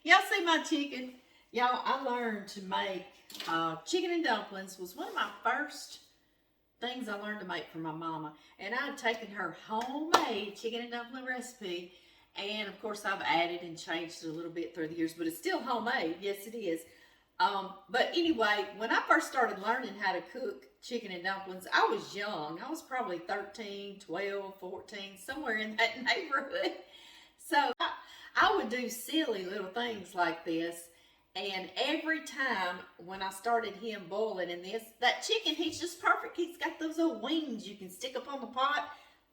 Y'all see my chicken? Y'all, I learned to make chicken and dumplings. Was one of my first things I learned to make from my mama. And I'd taken her homemade chicken and dumpling recipe. And of course, I've added and changed it a little bit through the years, but it's still homemade. Yes, it is. But anyway, when I first started learning how to cook chicken and dumplings, I was young. I was probably 13, 12, 14, somewhere in that neighborhood. So I would do silly little things like this. And every time when I started him boiling in this, that chicken, he's just perfect. He's got those little wings you can stick up on the pot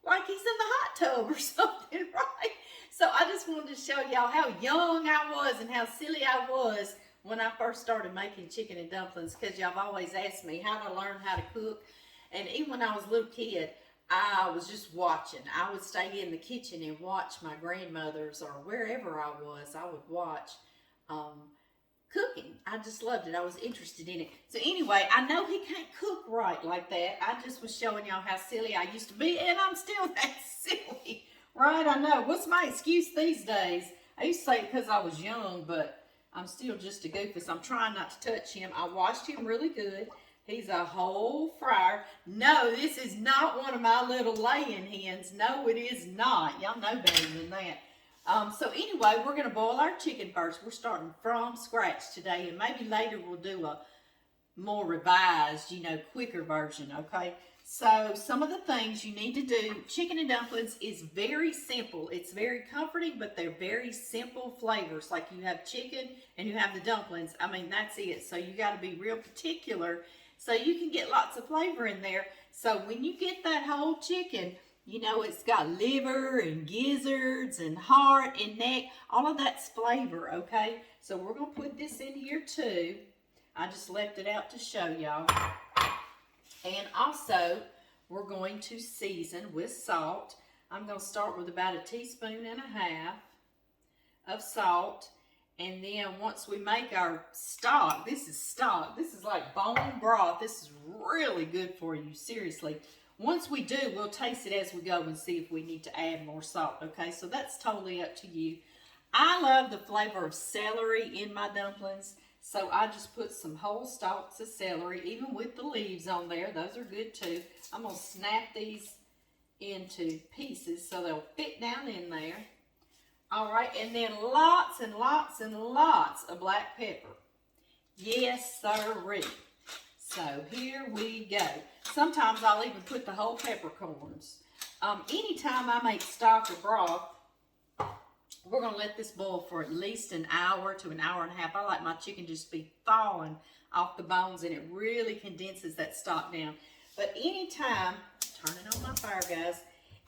like he's in the hot tub or something, right? So I just wanted to show y'all how young I was and how silly I was when I first started making chicken and dumplings, because y'all have always asked me how to learn how to cook. And even when I was a little kid, I was just watching. I would stay in the kitchen and watch my grandmothers, or wherever I was, I would watch cooking. I just loved it. I was interested in it. So anyway, I know he can't cook right like that. I just was showing y'all how silly I used to be, and I'm still that silly, right? I know. What's my excuse these days? I used to say it because I was young, but I'm still just a goofus. I'm trying not to touch him. I washed him really good. He's a whole fryer. No, this is not one of my little laying hens. No, it is not. Y'all know better than that. So anyway, we're going to boil our chicken first. We're starting from scratch today, and maybe later we'll do a more revised, quicker version, okay? So some of the things you need to do, chicken and dumplings is very simple. It's very comforting, but they're very simple flavors. Like you have chicken and you have the dumplings. I mean, that's it. So you got to be real particular so you can get lots of flavor in there. So when you get that whole chicken, it's got liver and gizzards and heart and neck. All of that's flavor, okay? So we're going to put this in here too. I just left it out to show y'all. And also, we're going to season with salt. I'm going to start with about 1.5 teaspoons of salt. And then once we make our stock, this is stock. This is like bone broth. This is really good for you, seriously. Once we do, we'll taste it as we go and see if we need to add more salt, okay? So that's totally up to you. I love the flavor of celery in my dumplings, so I just put some whole stalks of celery, even with the leaves on there. Those are good too. I'm going to snap these into pieces so they'll fit down in there. All right, and then lots and lots and lots of black pepper. Yes, sirree. So here we go. Sometimes I'll even put the whole peppercorns. Anytime I make stock or broth, we're going to let this boil for at least an hour to an hour and a half. I like my chicken just be thawing off the bones, and it really condenses that stock down. But anytime, turning on my fire, guys,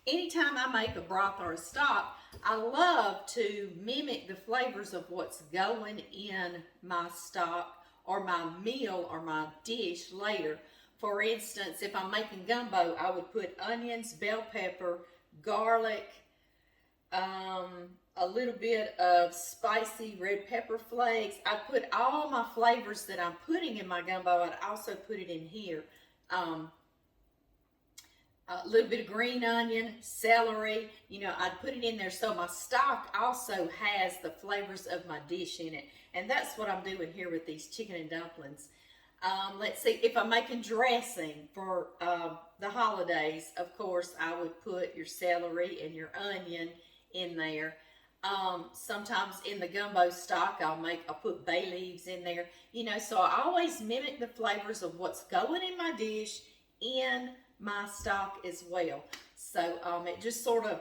anytime I make a broth or a stock, I love to mimic the flavors of what's going in my stock or my meal or my dish later. For instance, if I'm making gumbo, I would put onions, bell pepper, garlic, a little bit of spicy red pepper flakes. I put all my flavors that I'm putting in my gumbo. I'd also put it in here. A little bit of green onion, celery, I'd put it in there so my stock also has the flavors of my dish in it. And that's what I'm doing here with these chicken and dumplings. Let's see, if I'm making dressing for the holidays, of course, I would put your celery and your onion in there. Sometimes in the gumbo stock, I'll put bay leaves in there. So I always mimic the flavors of what's going in my dish in my stock as well. So it just sort of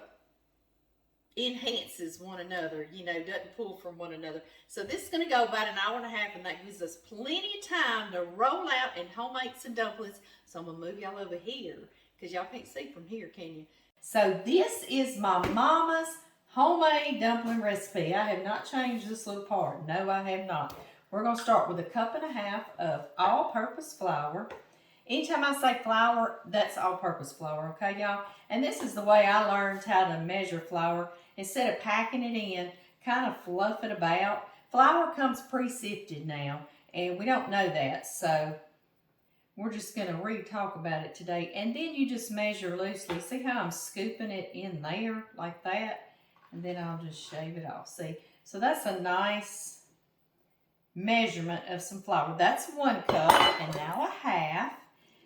enhances one another, doesn't pull from one another. So this is going to go about an hour and a half, and that gives us plenty of time to roll out and homemade some dumplings. So I'm going to move y'all over here because y'all can't see from here, can you? So this is my mama's homemade dumpling recipe. I have not changed this little part. No, I have not. We're going to start with 1.5 cups of all-purpose flour. Anytime I say flour, that's all-purpose flour, okay, y'all? And this is the way I learned how to measure flour. Instead of packing it in, kind of fluff it about. Flour comes pre-sifted now, and we don't know that, so we're just going to re-talk about it today. And then you just measure loosely. See how I'm scooping it in there like that? And then I'll just shave it off. See? So that's a nice measurement of some flour. That's 1 cup, and now a half.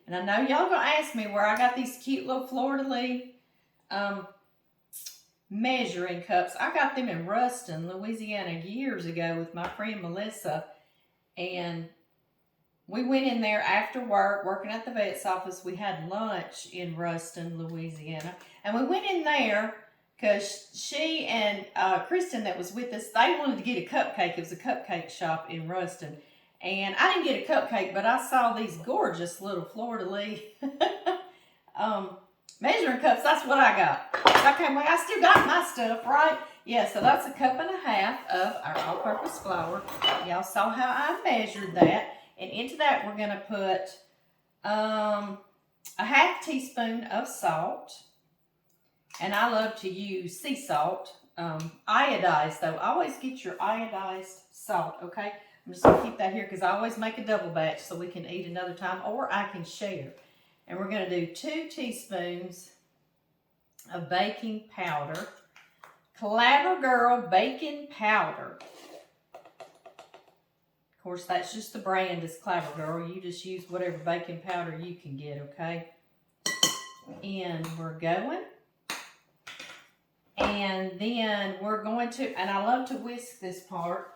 And I know y'all gonna ask me where I got these cute little fleur-de-lis measuring cups. I got them in Ruston, Louisiana years ago with my friend Melissa, and we went in there after work, working at the vet's office. We had lunch in Ruston, Louisiana, and we went in there because she and Kristen that was with us, they wanted to get a cupcake. It was a cupcake shop in Ruston, and I didn't get a cupcake, but I saw these gorgeous little fleur-de-lis measuring cups. That's what I got. Okay, well, I still got my stuff, right? Yeah, so that's a cup and a half of our all-purpose flour. Y'all saw how I measured that. And into that, we're going to put a half teaspoon of salt. And I love to use sea salt. Iodized, though. Always get your iodized salt, okay? I'm just going to keep that here because I always make a double batch so we can eat another time, or I can share. And we're going to do 2 teaspoons of baking powder. Clabber Girl baking powder. Of course, that's just the brand is Clabber Girl. You just use whatever baking powder you can get, okay? And we're going. And then we're going to, and I love to whisk this part.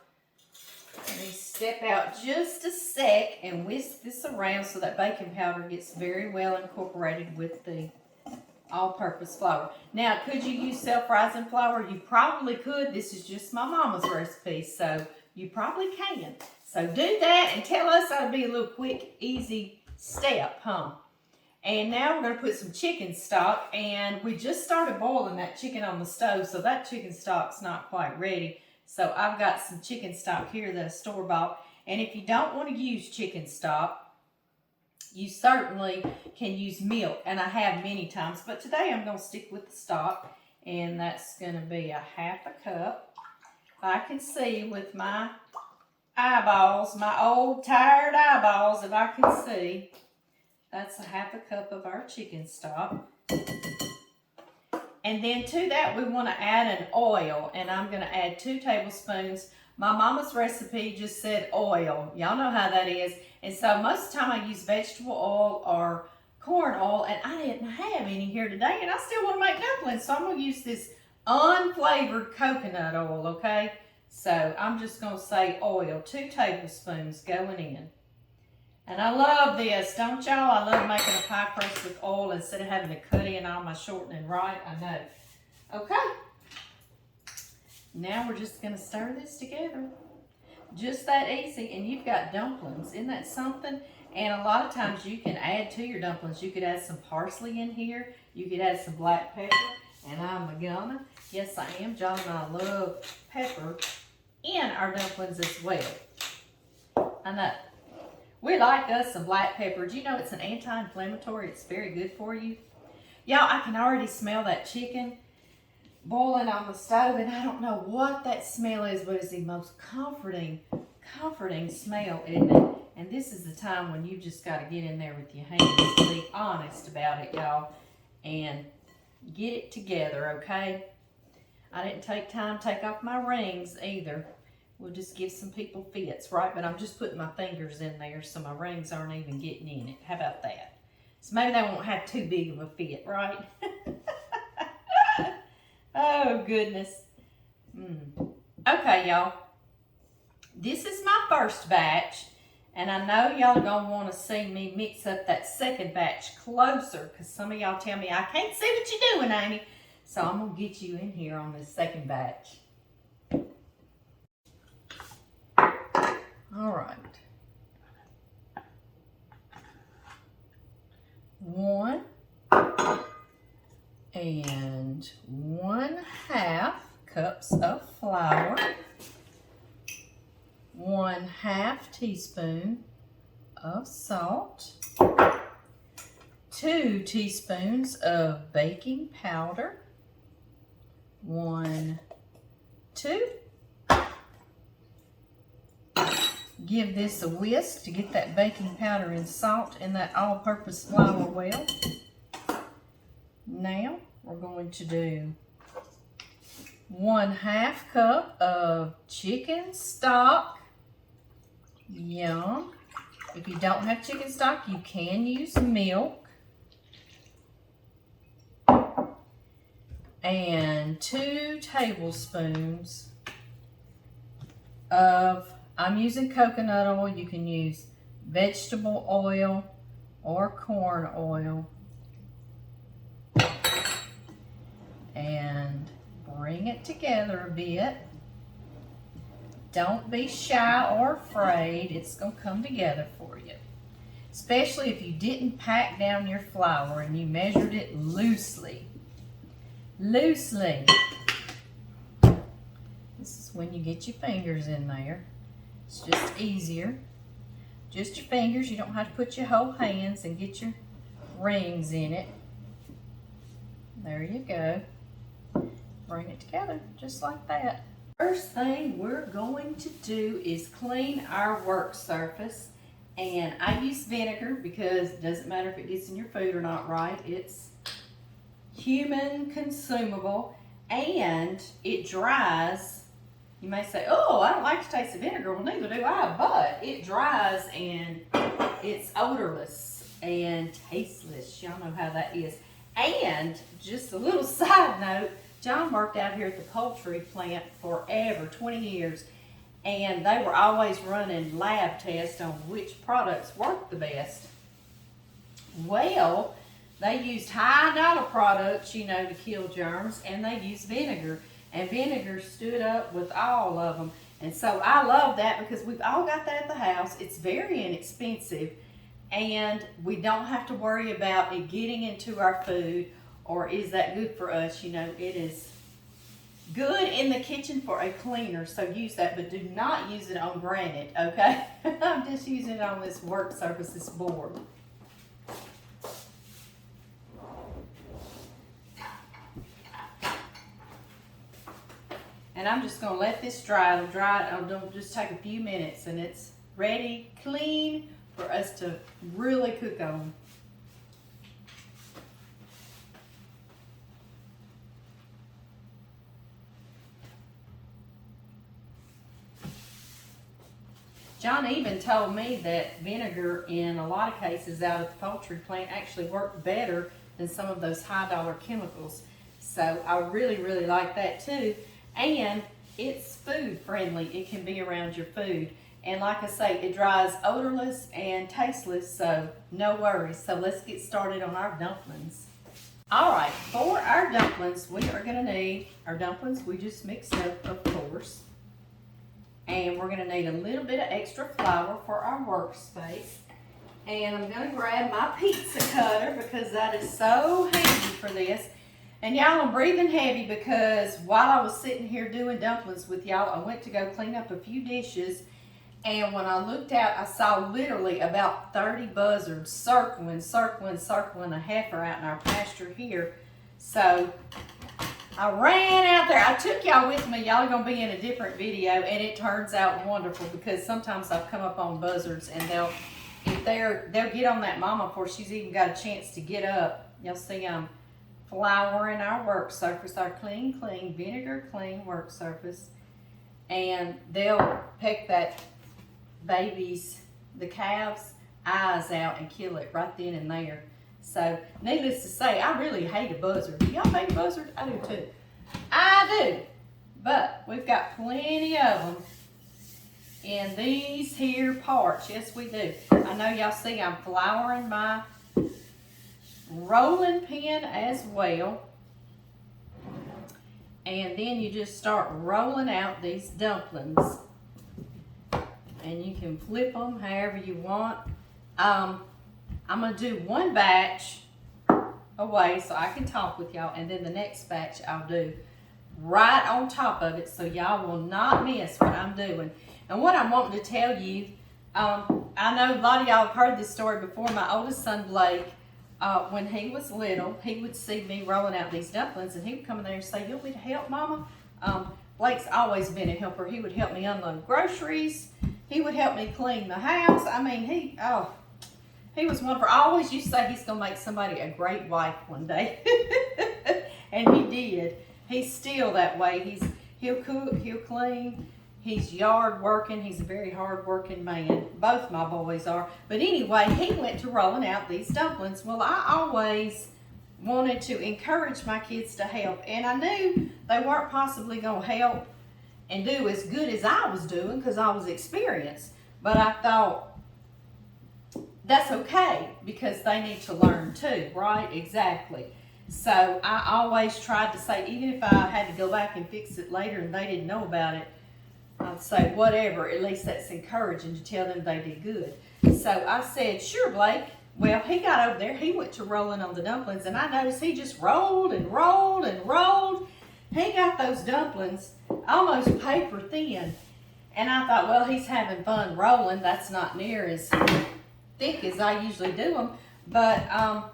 Let me step out just a sec and whisk this around so that baking powder gets very well incorporated with the all-purpose flour. Now, could you use self-rising flour? You probably could. This is just my mama's recipe, so you probably can. So do that and tell us that'll be a little quick, easy step, huh? And now we're going to put some chicken stock, and we just started boiling that chicken on the stove, so that chicken stock's not quite ready. So I've got some chicken stock here that I store-bought, and if you don't want to use chicken stock, you certainly can use milk, and I have many times, but today I'm going to stick with the stock, and that's going to be a half a cup. I can see with my eyeballs, my old tired eyeballs, if I can see, that's a half a cup of our chicken stock. And then to that, we want to add an oil, and I'm going to add 2 tablespoons. My mama's recipe just said oil. Y'all know how that is. And so most of the time I use vegetable oil or corn oil, and I didn't have any here today, and I still want to make dumplings, so I'm going to use this unflavored coconut oil, okay? So I'm just going to say oil, 2 tablespoons going in. And I love this, don't y'all? I love making a pie crust with oil instead of having to cut in all my shortening, right? I know. Okay. Now we're just going to stir this together. Just that easy. And you've got dumplings. Isn't that something? And a lot of times you can add to your dumplings. You could add some parsley in here. You could add some black pepper. And I'm gonna. Yes, I am. John and I love pepper in our dumplings as well. I know. We like us some black pepper. Do you know it's an anti-inflammatory? It's very good for you. Y'all, I can already smell that chicken boiling on the stove, and I don't know what that smell is, but it's the most comforting smell, isn't it? And this is the time when you just got to get in there with your hands, be honest about it, y'all, and get it together, okay? I didn't take time to take off my rings either. We'll just give some people fits, right? But I'm just putting my fingers in there so my rings aren't even getting in it. How about that? So maybe they won't have too big of a fit, right? Oh, goodness. Okay, y'all. This is my first batch, and I know y'all are going to want to see me mix up that second batch closer, because some of y'all tell me, I can't see what you're doing, Amy. So I'm going to get you in here on this second batch. All right. 1 and 1/2 cups of flour, 1/2 teaspoon of salt, 2 teaspoons of baking powder, 1, 2. Give this a whisk to get that baking powder and salt and that all-purpose flour well. Now we're going to do 1/2 cup of chicken stock. Yum. If you don't have chicken stock, you can use milk. And 2 tablespoons of, I'm using coconut oil. You can use vegetable oil or corn oil. And bring it together a bit. Don't be shy or afraid. It's going to come together for you. Especially if you didn't pack down your flour and you measured it loosely. Loosely. This is when you get your fingers in there. It's just easier. Just your fingers. You don't have to put your whole hands and get your rings in it. There you go. Bring it together just like that. First thing we're going to do is clean our work surface. And I use vinegar because it doesn't matter if it gets in your food or not, right? It's human consumable and it dries. You may say, oh, I don't like the taste of vinegar. Well, neither do I, but it dries and it's odorless and tasteless. Y'all know how that is. And just a little side note, John worked out here at the poultry plant forever, 20 years, and they were always running lab tests on which products worked the best. Well, they used high-dollar products, you know, to kill germs, and they used vinegar, and vinegar stood up with all of them. And so I love that because we've all got that at the house. It's very inexpensive, and we don't have to worry about it getting into our food. Or is that good for us? You know, it is good in the kitchen for a cleaner, so use that, but do not use it on granite, okay? I'm just using it on this work surface, this board. And I'm just gonna let this dry. It'll just take a few minutes and it's ready, clean, for us to really cook on. John even told me that vinegar in a lot of cases out at the poultry plant actually worked better than some of those high-dollar chemicals. So I really, really like that too. And it's food friendly. It can be around your food. And like I say, it dries odorless and tasteless, so no worries. So let's get started on our dumplings. All right, for our dumplings, we are gonna need our dumplings. We just mixed up, of course. And we're gonna need a little bit of extra flour for our workspace. And I'm gonna grab my pizza cutter because that is so handy for this. And y'all, I'm breathing heavy because while I was sitting here doing dumplings with y'all, I went to go clean up a few dishes. And when I looked out, I saw literally about 30 buzzards circling a heifer out in our pasture here. So I ran out there. I took y'all with me. Y'all are going to be in a different video, and it turns out wonderful because sometimes I've come up on buzzards and they'll get on that mama before she's even got a chance to get up. You'll see I'm flouring our work surface, our clean, vinegar clean work surface. And they'll peck that baby's, the calf's eyes out and kill it right then and there. So, needless to say, I really hate a buzzard. Do y'all hate a buzzard? I do too. I do. But we've got plenty of them in these here parts. Yes, we do. I know y'all see I'm flouring my rolling pin as well. And then you just start rolling out these dumplings. And you can flip them however you want. I'm going to do one batch away so I can talk with y'all. And then the next batch I'll do right on top of it so y'all will not miss what I'm doing. And what I'm wanting to tell you, I know a lot of y'all have heard this story before. My oldest son, Blake, when he was little, he would see me rolling out these dumplings and he would come in there and say, "You want me to help, Mama?" Blake's always been a helper. He would help me unload groceries. He would help me clean the house. I mean, he was wonderful. I always used to say he's going to make somebody a great wife one day. And he did. He's still that way. He'll cook, he'll clean. He's yard working. He's a very hard working man. Both my boys are. But anyway, he went to rolling out these dumplings. Well, I always wanted to encourage my kids to help. And I knew they weren't possibly going to help and do as good as I was doing because I was experienced. But I thought, that's okay because they need to learn too, right? Exactly. So I always tried to say, even if I had to go back and fix it later and they didn't know about it, I'd say whatever, at least that's encouraging to tell them they did good. So I said, sure, Blake. Well, he got over there, he went to rolling on the dumplings, and I noticed he just rolled and rolled and rolled. He got those dumplings almost paper thin. And I thought, well, he's having fun rolling. That's not near as thick as I usually do them. But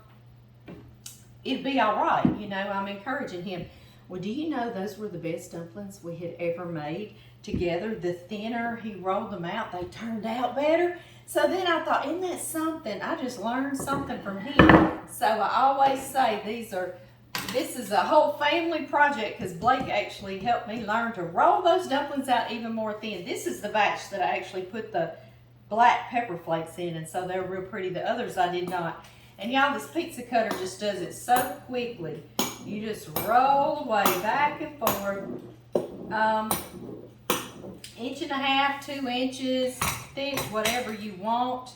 it'd be all right, you know, I'm encouraging him. Well, do you know those were the best dumplings we had ever made together? The thinner he rolled them out, they turned out better. So then I thought, isn't that something? I just learned something from him. So I always say this is a whole family project because Blake actually helped me learn to roll those dumplings out even more thin. This is the batch that I actually put the black pepper flakes in, and so they're real pretty. The others I did not. And y'all, this pizza cutter just does it so quickly. You just roll away back and forth. 1.5 2 inches thick, whatever you want.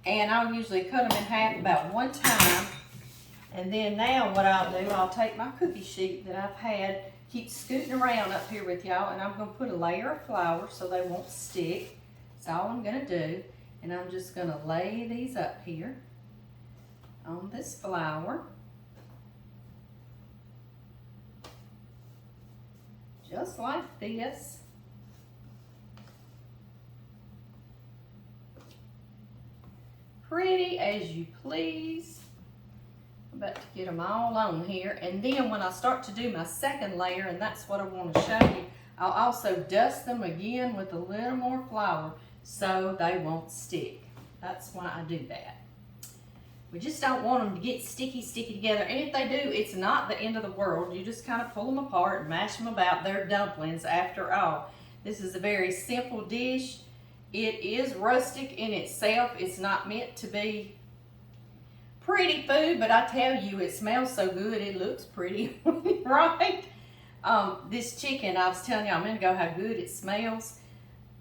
And I'll usually cut them in half about one time. And then now what I'll do, I'll take my cookie sheet that I've had, keep scooting around up here with y'all, and I'm going to put a layer of flour so they won't stick. That's all I'm going to do. And I'm just going to lay these up here on this flour. Just like this. Pretty as you please. I'm about to get them all on here. And then when I start to do my second layer, and that's what I want to show you, I'll also dust them again with a little more flour so they won't stick. That's why I do that. We just don't want them to get sticky together. And if they do, it's not the end of the world. You just kind of pull them apart and mash them about. They're dumplings after all. This is a very simple dish. It is rustic in itself. It's not meant to be pretty food, but I tell you, it smells so good, it looks pretty, right? This chicken, I was telling y'all a minute ago how good it smells.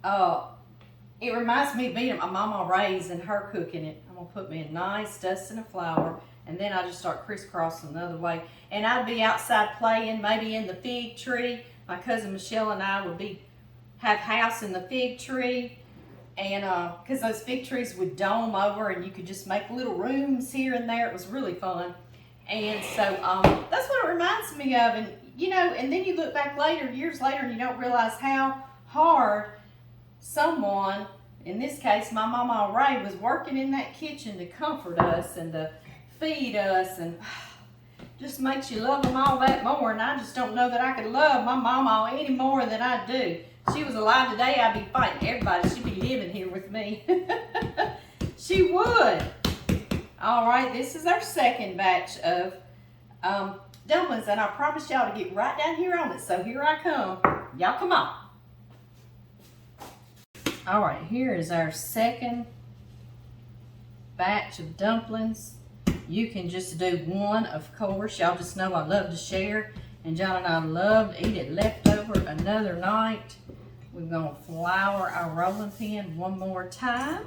It reminds me of being at my mama Ray's and her cooking it. I'm gonna put me a nice dusting of flour, and then I just start crisscrossing the other way. And I'd be outside playing, maybe in the fig tree. My cousin Michelle and I would have house in the fig tree. And because those fig trees would dome over and you could just make little rooms here and there. It was really fun. And so that's what it reminds me of. And you know, and then you look back later, years later, and you don't realize how hard someone, in this case my mama Ray, was working in that kitchen to comfort us and to feed us, and just makes you love them all that more. And I just don't know that I could love my mama any more than I do. If she was alive today, I'd be fighting everybody. She'd be living here with me. She would. All right, this is our second batch of dumplings, and I promised y'all to get right down here on it, so here I come. Y'all come on. All right, here is our second batch of dumplings. You can just do one, of course. Y'all just know I love to share, and John and I love to eat it leftover another night. We're going to flour our rolling pin one more time.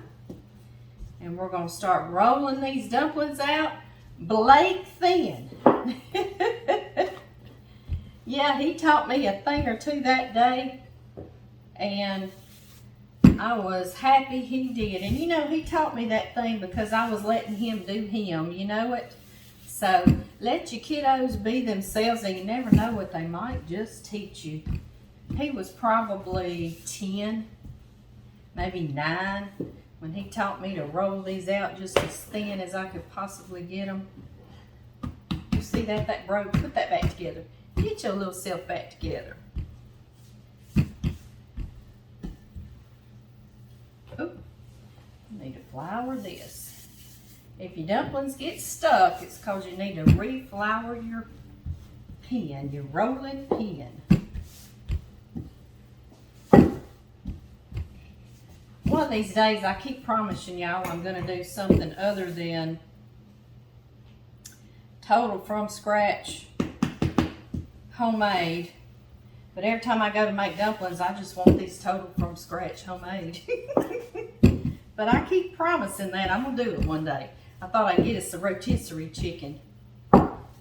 And we're going to start rolling these dumplings out Blake thin. Yeah, he taught me a thing or two that day. And I was happy he did. And you know, he taught me that thing because I was letting him do him. You know it? So let your kiddos be themselves, and you never know what they might just teach you. He was probably 10, maybe 9, when he taught me to roll these out just as thin as I could possibly get them. You see that? That broke. Put that back together. Get your little self back together. Oh, I need to flour this. If your dumplings get stuck, it's because you need to re-flour your pin, your rolling pin. One of these days, I keep promising y'all I'm going to do something other than total from scratch, homemade. But every time I go to make dumplings, I just want these total from scratch, homemade. But I keep promising that I'm going to do it one day. I thought I'd get us a rotisserie chicken.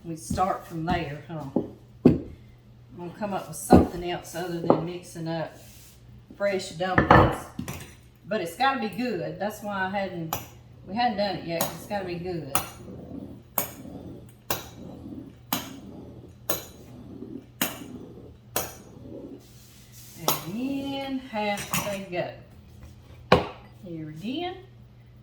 We start from there, huh? I'm going to come up with something else other than mixing up fresh dumplings. But it's got to be good. That's why we hadn't done it yet, 'cause it's got to be good. And then half they go. Here again,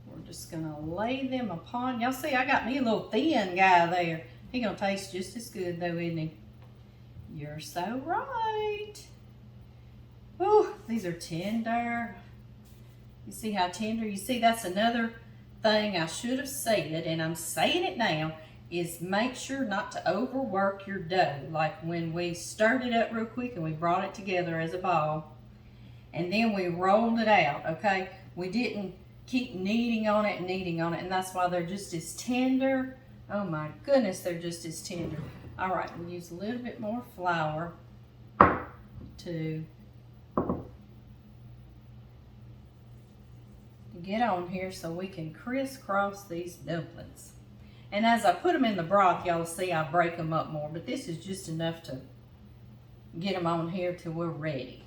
we're just gonna lay them upon. Y'all see, I got me a little thin guy there. He gonna taste just as good though, isn't he? You're so right. Oh, these are tender. You see how tender? You see, that's another thing I should have said, and I'm saying it now, is make sure not to overwork your dough. Like when we stirred it up real quick and we brought it together as a ball, and then we rolled it out, okay? We didn't keep kneading on it, and that's why they're just as tender. Oh my goodness, they're just as tender. All right, we'll use a little bit more flour to get on here so we can crisscross these dumplings. And as I put them in the broth, y'all see I break them up more, but this is just enough to get them on here till we're ready.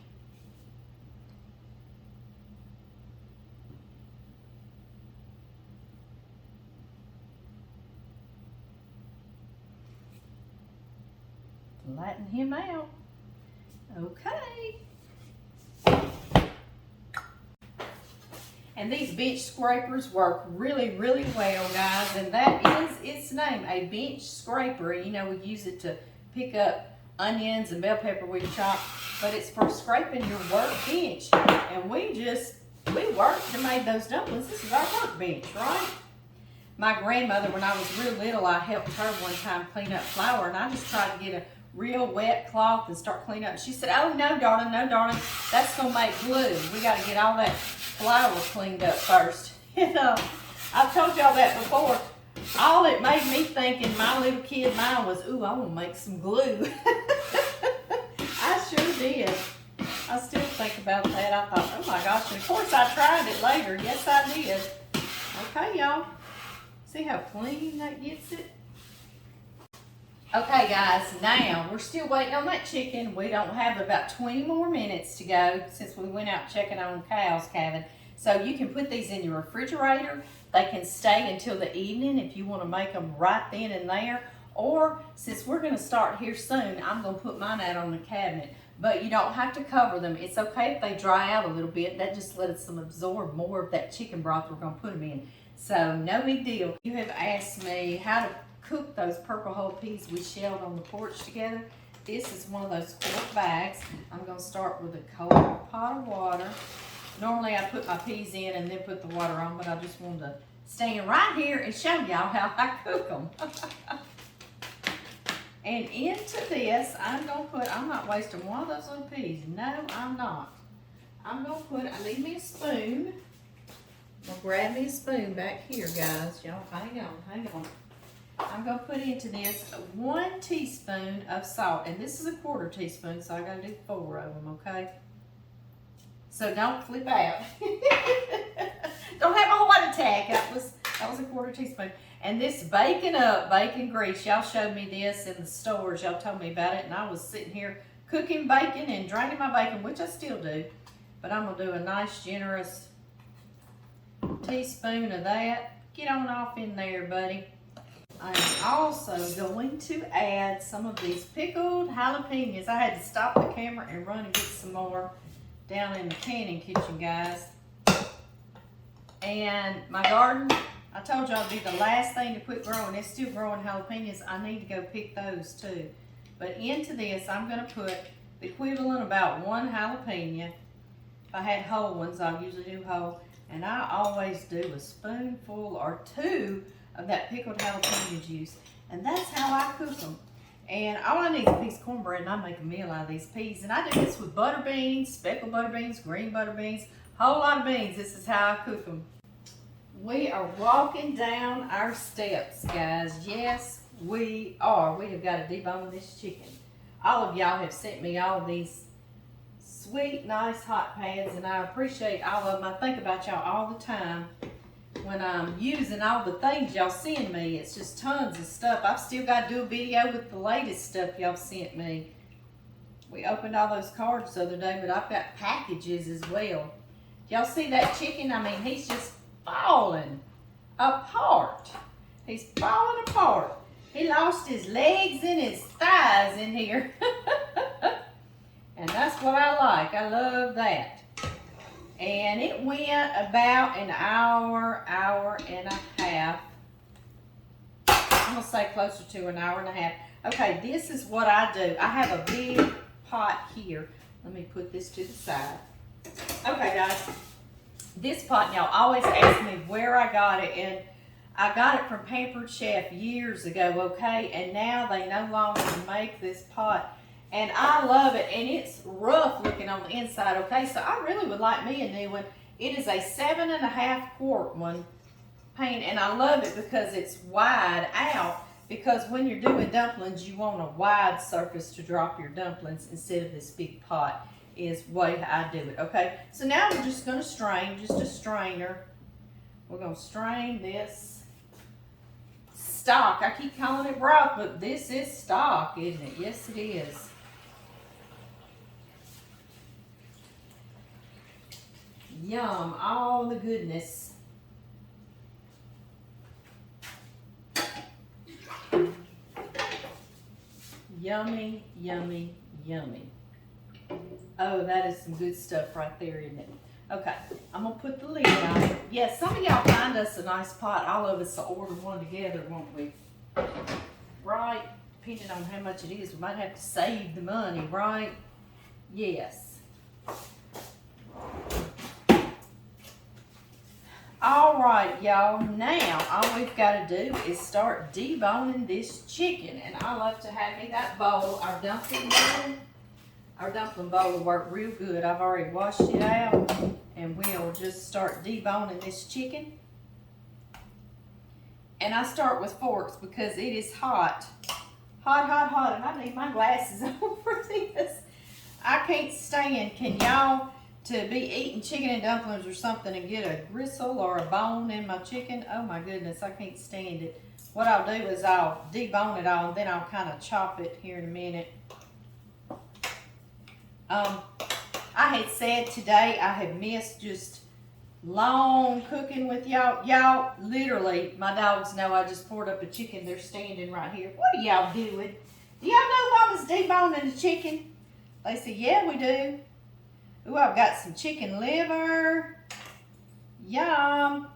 Flatten him out. Okay. And these bench scrapers work really, really well, guys. And that is its name, a bench scraper. You know, we use it to pick up onions and bell pepper we chop, but it's for scraping your workbench. And we worked and made those dumplings. This is our workbench, right? My grandmother, when I was real little, I helped her one time clean up flour, and I just tried to get a real wet cloth and start cleaning up. She said, "Oh, no, darling, that's gonna make glue. We gotta get all that flour cleaned up first." You know, I've told y'all that before. All it made me think in my little kid mind was, ooh, I want to make some glue. I sure did. I still think about that. I thought, oh my gosh, and of course I tried it later. Yes, I did. Okay, y'all. See how clean that gets it? Okay, guys, now we're still waiting on that chicken. We don't have about 20 more minutes to go since we went out checking on cows calving. So you can put these in your refrigerator. They can stay until the evening if you want to make them right then and there. Or since we're going to start here soon, I'm going to put mine out on the cabinet. But you don't have to cover them. It's okay if they dry out a little bit. That just lets them absorb more of that chicken broth we're going to put them in. So no big deal. You have asked me how to cook those purple whole peas we shelled on the porch together. This is one of those quart bags. I'm going to start with a cold pot of water. Normally I put my peas in and then put the water on, but I just wanted to stand right here and show y'all how I cook them. And into this, I'm not wasting one of those little peas. No, I'm not. I'm going to put, I need me a spoon. I'm going to grab me a spoon back here, guys. Y'all, hang on. I'm going to put into this 1 teaspoon of salt. And this is a 1/4 teaspoon, so I got to do 4 of them, okay? So don't flip out. Don't have a heart attack. That was a 1/4 teaspoon. And this bacon grease, y'all showed me this in the stores. Y'all told me about it, and I was sitting here cooking bacon and draining my bacon, which I still do. But I'm going to do a nice, generous teaspoon of that. Get on off in there, buddy. I'm also going to add some of these pickled jalapenos. I had to stop the camera and run and get some more down in the canning kitchen, guys. And my garden, I told y'all it'd be the last thing to quit growing. It's still growing jalapenos. I need to go pick those too. But into this, I'm going to put the equivalent about 1 jalapeno. If I had whole ones, I'll usually do whole. And I always do a spoonful or 2 of that pickled jalapeno juice. And that's how I cook them. And all I need is a piece of cornbread, and I make a meal out of these peas. And I do this with butter beans, speckled butter beans, green butter beans, whole lot of beans. This is how I cook them. We are walking down our steps, guys. Yes, we are. We have got to debone this chicken. All of y'all have sent me all these sweet, nice hot pads, and I appreciate all of them. I think about y'all all the time when I'm using all the things y'all send me. It's just tons of stuff. I've still got to do a video with the latest stuff y'all sent me. We opened all those cards the other day, but I've got packages as well. Y'all see that chicken? I mean, he's just falling apart. He's falling apart. He lost his legs and his thighs in here. And that's what I like. I love that. And it went about an hour, hour and a half. I'm going to say closer to an hour and a half. Okay, this is what I do. I have a big pot here. Let me put this to the side. Okay, guys. This pot, y'all always ask me where I got it. And I got it from Pampered Chef years ago, okay? And now they no longer make this pot. And I love it, and it's rough looking on the inside, okay? So I really would like me a new one. It is a 7.5 quart one, paint, and I love it because it's wide out, because when you're doing dumplings, you want a wide surface to drop your dumplings instead of this big pot, is the way I do it, okay? So now we're just gonna strain, just a strainer. We're gonna strain this stock. I keep calling it broth, but this is stock, isn't it? Yes, it is. Yum, all the goodness. Yummy, yummy, yummy. Oh, that is some good stuff right there, isn't it? Okay, I'm gonna put the lid on it. Yes, some of y'all find us a nice pot. All of us will order one together, won't we? Right? Depending on how much it is, we might have to save the money, right? Yes. All right, y'all. Now, all we've got to do is start deboning this chicken. And I love to have me that bowl, our dumpling bowl. Our dumpling bowl will work real good. I've already washed it out. And we'll just start deboning this chicken. And I start with forks because it is hot. Hot, hot, hot. And I need my glasses on for this. I can't stand. Can y'all... to be eating chicken and dumplings or something and get a gristle or a bone in my chicken? Oh my goodness, I can't stand it. What I'll do is I'll debone it all and then I'll kind of chop it here in a minute. I had said today I have missed just long cooking with y'all. Y'all, literally, my dogs know I just poured up a chicken. They're standing right here. What are y'all doing? Do y'all know Mama's deboning the chicken? They said, yeah, we do. Ooh, I've got some chicken liver. Yum.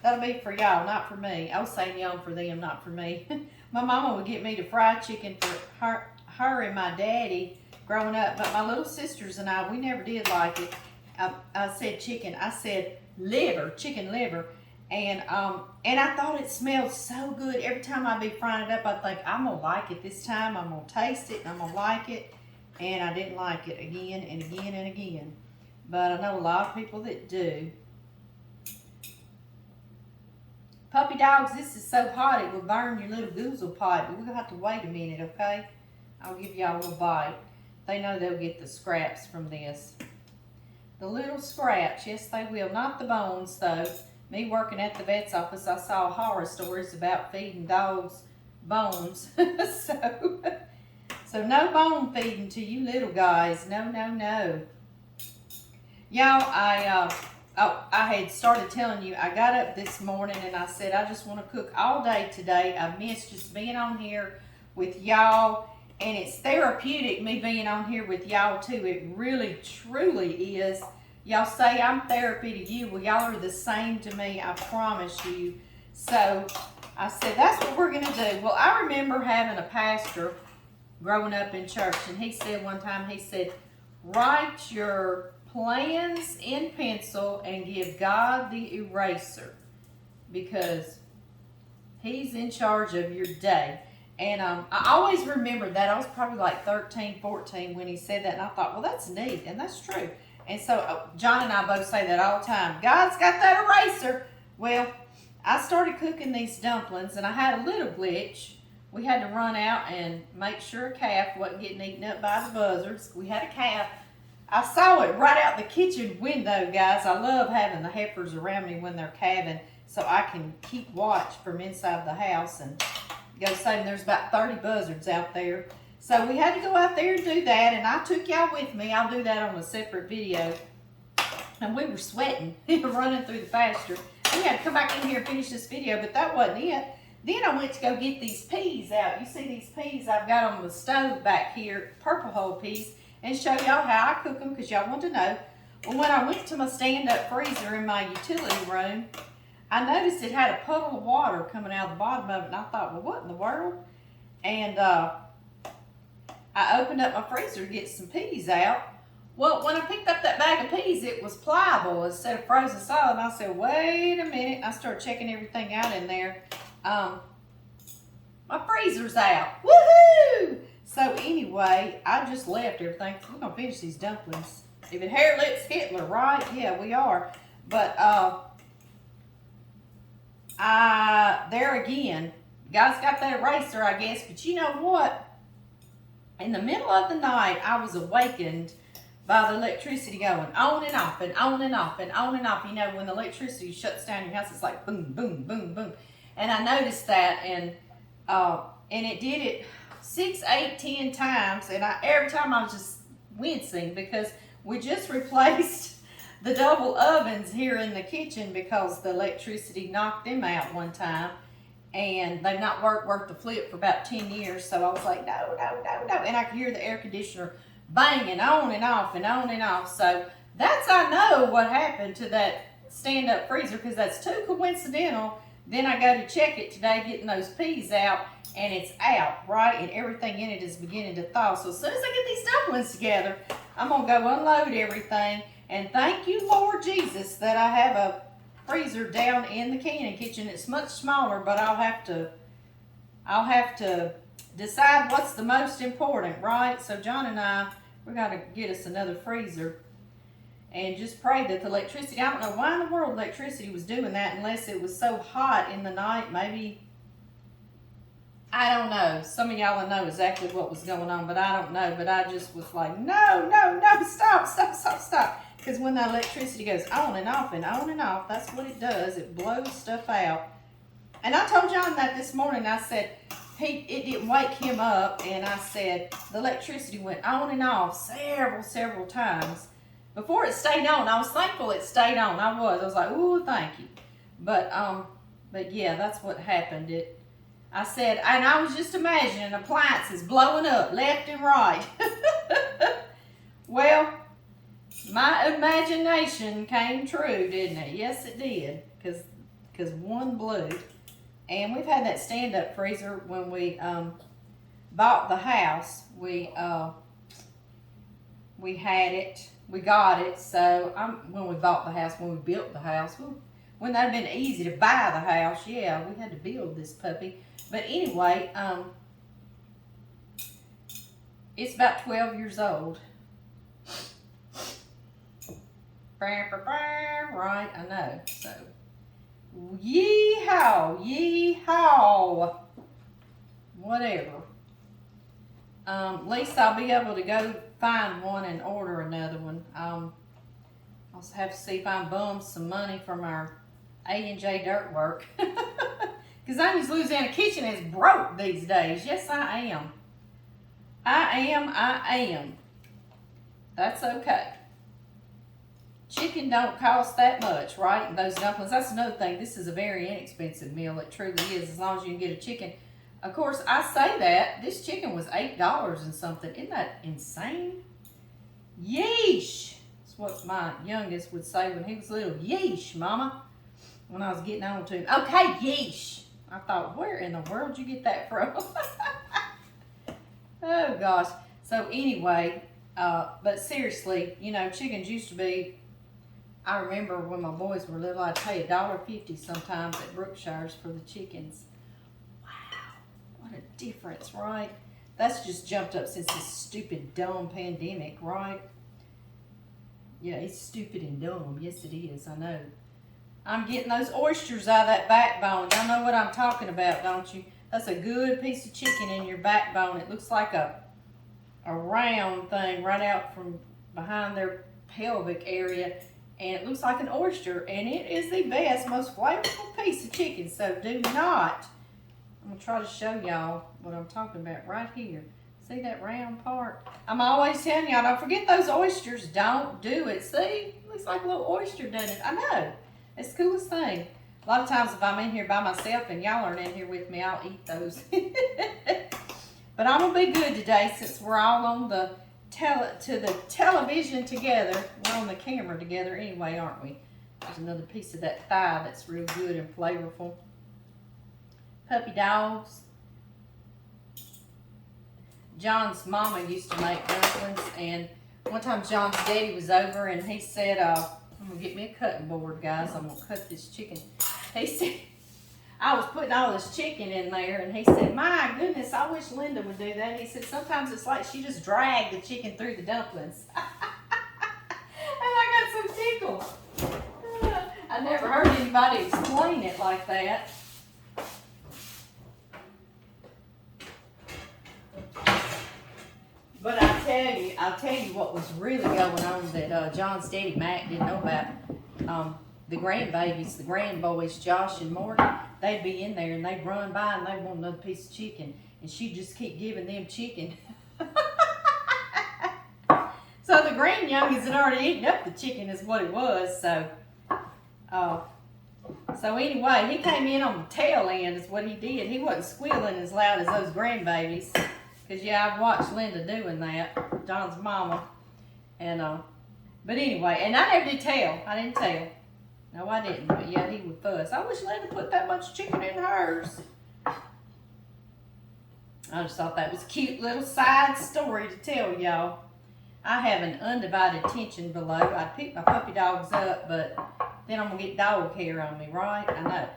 That'll be for y'all, not for me. I was saying yum for them, not for me. My mama would get me to fry chicken for her and my daddy growing up. But my little sisters and I, we never did like it. I said chicken. I said liver, chicken liver. And I thought it smelled so good. Every time I'd be frying it up, I'd think, I'm going to like it this time. I'm going to taste it and I'm going to like it. And I didn't like it again and again and again. But I know a lot of people that do. Puppy dogs, this is so hot it will burn your little goozle pipe. But we're going to have to wait a minute, okay? I'll give y'all a little bite. They know they'll get the scraps from this. The little scraps, yes they will. Not the bones though. Me working at the vet's office, I saw horror stories about feeding dogs bones. So no bone feeding to you little guys. No, no, no. Y'all, I had started telling you, I got up this morning and I said, I just want to cook all day today. I miss just being on here with y'all. And it's therapeutic, me being on here with y'all too. It really, truly is. Y'all say I'm therapy to you. Well, y'all are the same to me, I promise you. So I said, that's what we're going to do. Well, I remember having a pastor growing up in church, and he said one time, he said, write your plans in pencil and give God the eraser because he's in charge of your day. And I always remembered that. I was probably like 13, 14 when he said that. And I thought, well, that's neat. And that's true. And so John and I both say that all the time. God's got that eraser. Well, I started cooking these dumplings and I had a little glitch. We had to run out and make sure a calf wasn't getting eaten up by the buzzards. We had a calf. I saw it right out the kitchen window, guys. I love having the heifers around me when they're calving so I can keep watch from inside the house and go say there's about 30 buzzards out there. So we had to go out there and do that, and I took y'all with me. I'll do that on a separate video. And we were sweating, running through the pasture. We had to come back in here and finish this video, but that wasn't it. Then I went to go get these peas out. You see these peas I've got on the stove back here, purple hull peas, and show y'all how I cook them because y'all want to know. Well, when I went to my stand-up freezer in my utility room, I noticed it had a puddle of water coming out of the bottom of it, and I thought, well, what in the world? And I opened up my freezer to get some peas out. Well, when I picked up that bag of peas, it was pliable instead of frozen solid. And I said, wait a minute. I started checking everything out in there. My freezer's out. Woohoo! So anyway, I just left everything. We're going to finish these dumplings. If it hair lips Hitler, right? Yeah, we are. But there again, God's got that eraser, I guess. But you know what? In the middle of the night, I was awakened by the electricity going on and off and on and off and on and off. You know, when the electricity shuts down your house, it's like boom, boom, boom, boom. And I noticed that, and it did it 6, 8, 10 times. And every time I was just wincing because we just replaced the double ovens here in the kitchen because the electricity knocked them out one time. And they've not worked worth the flip for about 10 years. So I was like, no, no, no, no. And I could hear the air conditioner banging on and off and on and off. So that's, I know what happened to that stand-up freezer because that's too coincidental. Then I go to check it today, getting those peas out, and it's out, right? And everything in it is beginning to thaw. So as soon as I get these dumplings together, I'm going to go unload everything. And thank you, Lord Jesus, that I have a freezer down in the canning kitchen. It's much smaller, but I'll have to decide what's the most important, right? So John and I, we're going to get us another freezer and just pray that the electricity, I don't know why in the world electricity was doing that unless it was so hot in the night. Maybe, I don't know. Some of y'all will know exactly what was going on, but I don't know. But I just was like, no, no, no, stop, stop, stop, stop. Because when the electricity goes on and off and on and off, that's what it does. It blows stuff out. And I told John that this morning. I said, it didn't wake him up. And I said, the electricity went on and off several times. Before it stayed on, I was thankful it stayed on. I was like, ooh, thank you. But yeah, that's what happened. I said, and I was just imagining appliances blowing up left and right. Well, my imagination came true, didn't it? Yes, it did, because one blew. And we've had that stand-up freezer when we bought the house. We had it. We got it. So when we bought the house, when we built the house, wouldn't that have been easy to buy the house? Yeah, we had to build this puppy. But anyway, it's about 12 years old. Right, I know. So, yeehaw, yeehaw. Whatever. At least I'll be able to go find one and order another one. I'll have to see if I can bum some money from our A&J dirt work. Because Amy's Louisiana Kitchen is broke these days. Yes, I am. I am. That's okay. Chicken don't cost that much, right? And those dumplings, that's another thing. This is a very inexpensive meal. It truly is, as long as you can get a chicken. Of course, I say that. This chicken was $8 and something. Isn't that insane? Yeesh. That's what my youngest would say when he was little. Yeesh, Mama. When I was getting on to him. Okay, yeesh. I thought, where in the world did you get that from? Oh, gosh. So, anyway, but seriously, you know, chickens used to be, I remember when my boys were little, I'd pay $1.50 sometimes at Brookshire's for the chickens. Wow. difference, right? That's just jumped up since this stupid, dumb pandemic, right? Yeah, it's stupid and dumb. Yes, it is. I know. I'm getting those oysters out of that backbone. Y'all know what I'm talking about, don't you? That's a good piece of chicken in your backbone. It looks like a round thing right out from behind their pelvic area. And it looks like an oyster. And it is the best, most flavorful piece of chicken. So do not. I'm going to try to show y'all what I'm talking about right here. See that round part? I'm always telling y'all, don't forget those oysters. Don't do it. See? Looks like a little oyster, doesn't it? I know. It's the coolest thing. A lot of times if I'm in here by myself and y'all aren't in here with me, I'll eat those. But I'm going to be good today since we're all on the television together. We're on the camera together anyway, aren't we? There's another piece of that thigh that's real good and flavorful. Puppy dogs. John's mama used to make dumplings, and one time John's daddy was over and he said, I'm gonna get me a cutting board, guys. I'm gonna cut this chicken. He said, I was putting all this chicken in there, and he said, my goodness, I wish Linda would do that. He said, sometimes it's like she just dragged the chicken through the dumplings. And I got so tickled. I never heard anybody explain it like that. But I'll tell you what was really going on that John's daddy Mac didn't know about. The grandbabies, the grandboys, Josh and Morgan, they'd be in there and they'd run by and they'd want another piece of chicken, and she'd just keep giving them chicken. So the grand youngins had already eaten up the chicken, is what it was. So anyway, he came in on the tail end, is what he did. He wasn't squealing as loud as those grandbabies. Because, yeah, I've watched Linda doing that, John's mama. And, but anyway, and I never did tell. I didn't tell. No, I didn't. But, yeah, he would fuss. I wish Linda put that much chicken in hers. I just thought that was a cute little side story to tell y'all. I have an undivided attention below. I pick my puppy dogs up, but then I'm going to get dog hair on me, right? I know.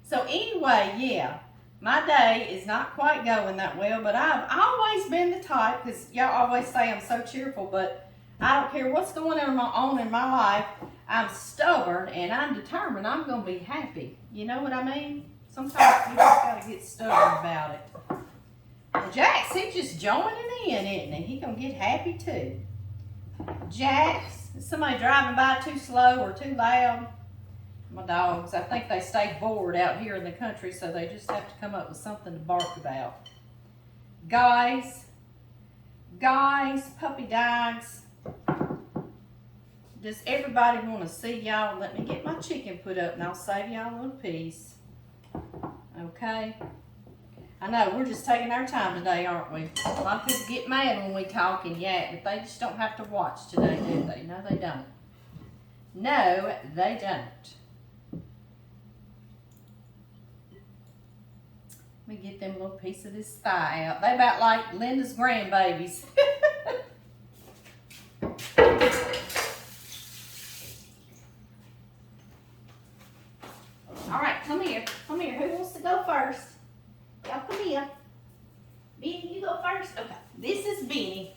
So, anyway, yeah. My day is not quite going that well, but I've always been the type, because y'all always say I'm so cheerful, but I don't care what's going on in my life. I'm stubborn and I'm determined I'm going to be happy. You know what I mean? Sometimes you just got to get stubborn about it. Well, Jax, he's just joining in, isn't he? He's going to get happy too. Jax, is somebody driving by too slow or too loud? My dogs, I think they stay bored out here in the country, so they just have to come up with something to bark about. Guys, puppy dogs, does everybody want to see y'all? Let me get my chicken put up and I'll save y'all a little piece. Okay? I know, we're just taking our time today, aren't we? A lot of people get mad when we talk and yak, but they just don't have to watch today, do they? No, they don't. No, they don't. Let me get them a little piece of this thigh out. They about like Linda's grandbabies. All right, come here. Come here. Who wants to go first? Y'all come here. Benny, you go first. Okay, this is Benny.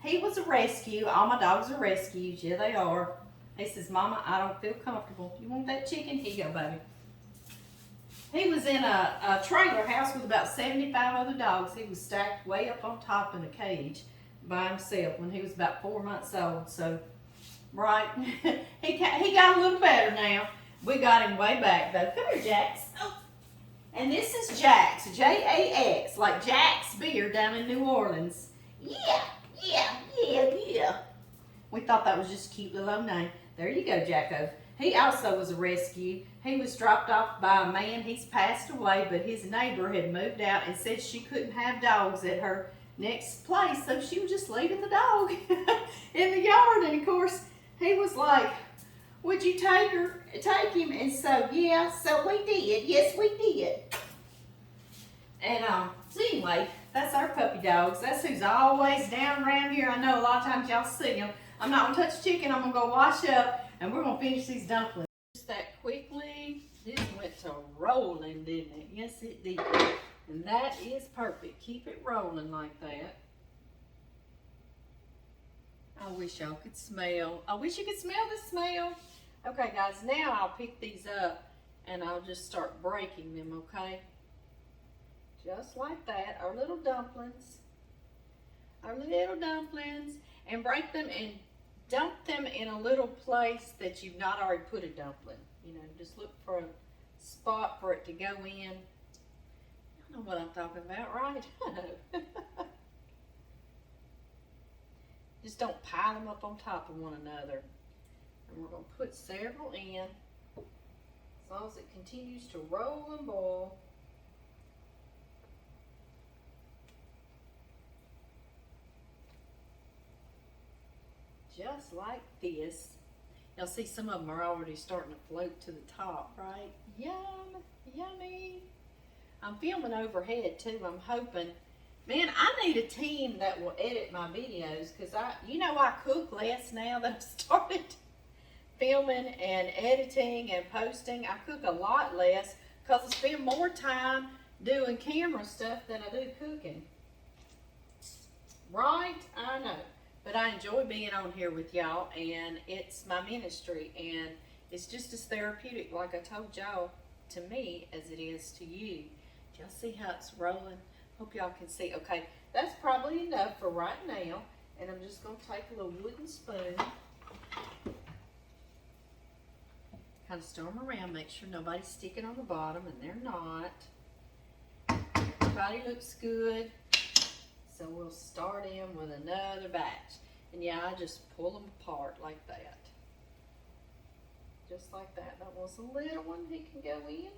He was a rescue. All my dogs are rescues. Yeah, they are. He says, Mama, I don't feel comfortable. You want that chicken? Here you go, baby. He was in a trailer house with about 75 other dogs. He was stacked way up on top in a cage by himself when he was about 4 months old. So, right, he got a little better now. We got him way back, though. Come here, Jax. Oh. And this is Jax, J-A-X, like Jack's beer down in New Orleans. Yeah. We thought that was just a cute little old name. There you go, Jacko. He also was a rescue. He was dropped off by a man. He's passed away, but his neighbor had moved out and said she couldn't have dogs at her next place, so she was just leaving the dog in the yard. And of course, he was like, would you take him? And so, yeah, so we did. Yes, we did. And so anyway, that's our puppy dogs. That's who's always down around here. I know a lot of times y'all see them. I'm not going to touch chicken. I'm going to go wash up, and we're going to finish these dumplings. Just that quickly, this went to rolling, didn't it? Yes, it did. And that is perfect. Keep it rolling like that. I wish y'all could smell. I wish you could smell the smell. Okay, guys, now I'll pick these up and I'll just start breaking them, okay? Just like that. Our little dumplings. Our little dumplings. And break them and dump them in a little place that you've not already put a dumpling. You know, just look for a spot for it to go in. You know what I'm talking about, right? Just don't pile them up on top of one another. And we're going to put several in as long as it continues to roll and boil. Just like this. You'll see some of them are already starting to float to the top, right? Yum, yummy. I'm filming overhead too. I'm hoping, man, I need a team that will edit my videos because I cook less now that I've started filming and editing and posting. I cook a lot less because I spend more time doing camera stuff than I do cooking. Right? I know. But I enjoy being on here with y'all, and it's my ministry, and it's just as therapeutic, like I told y'all, to me as it is to you. Y'all see how it's rolling? Hope y'all can see. Okay, that's probably enough for right now, and I'm just going to take a little wooden spoon, kind of stir them around, make sure nobody's sticking on the bottom, and they're not. Everybody looks good. So we'll start in with another batch. And yeah, I just pull them apart like that. Just like that. That was a little one. He can go in.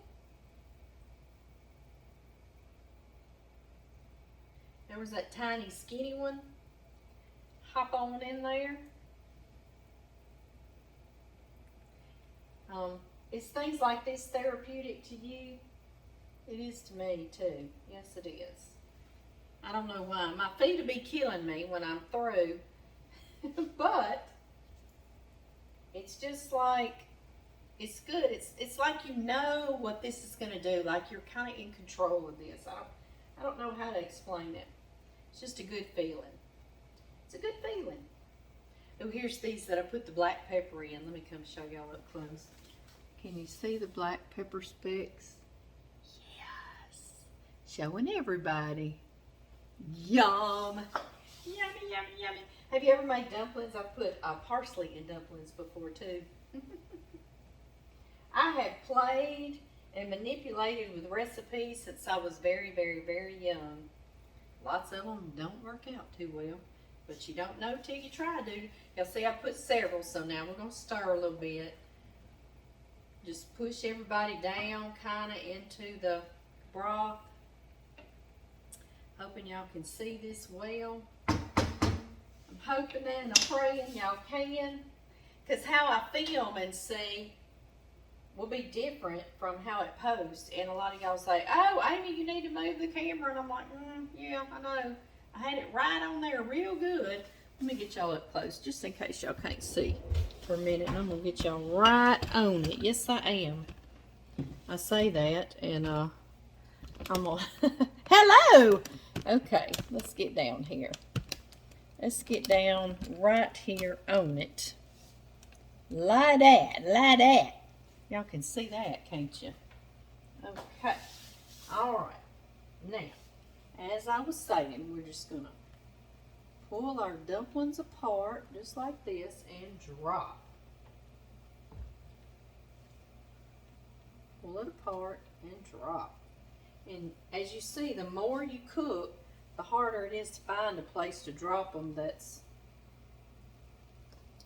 There was that tiny skinny one. Hop on in there. Is things like this therapeutic to you? It is to me too. Yes, it is. I don't know why. My feet will be killing me when I'm through. But it's just like, it's good. It's like you know what this is going to do. Like you're kind of in control of this. I don't know how to explain it. It's just a good feeling. It's a good feeling. Oh, here's these that I put the black pepper in. Let me come show y'all up close. Can you see the black pepper specks? Yes. Showing everybody. Yum! Yummy, yummy, yummy. Have you ever made dumplings? I've put parsley in dumplings before too. I have played and manipulated with recipes since I was very, very, very young. Lots of them don't work out too well, but you don't know till you try to. You'll see I put several, so now we're going to stir a little bit. Just push everybody down kind of into the broth. Hoping y'all can see this well. I'm hoping and I'm praying y'all can. Because how I film and see will be different from how it posts. And a lot of y'all say, oh, Amy, you need to move the camera. And I'm like, yeah, I know. I had it right on there real good. Let me get y'all up close just in case y'all can't see for a minute. And I'm going to get y'all right on it. Yes, I am. I say that and I'm going to... Hello! Okay, let's get down here. Let's get down right here on it. Like that, like that. Y'all can see that, can't you? Okay. All right. Now, as I was saying, we're just going to pull our dumplings apart just like this and drop. Pull it apart and drop. And as you see, the more you cook, the harder it is to find a place to drop them that's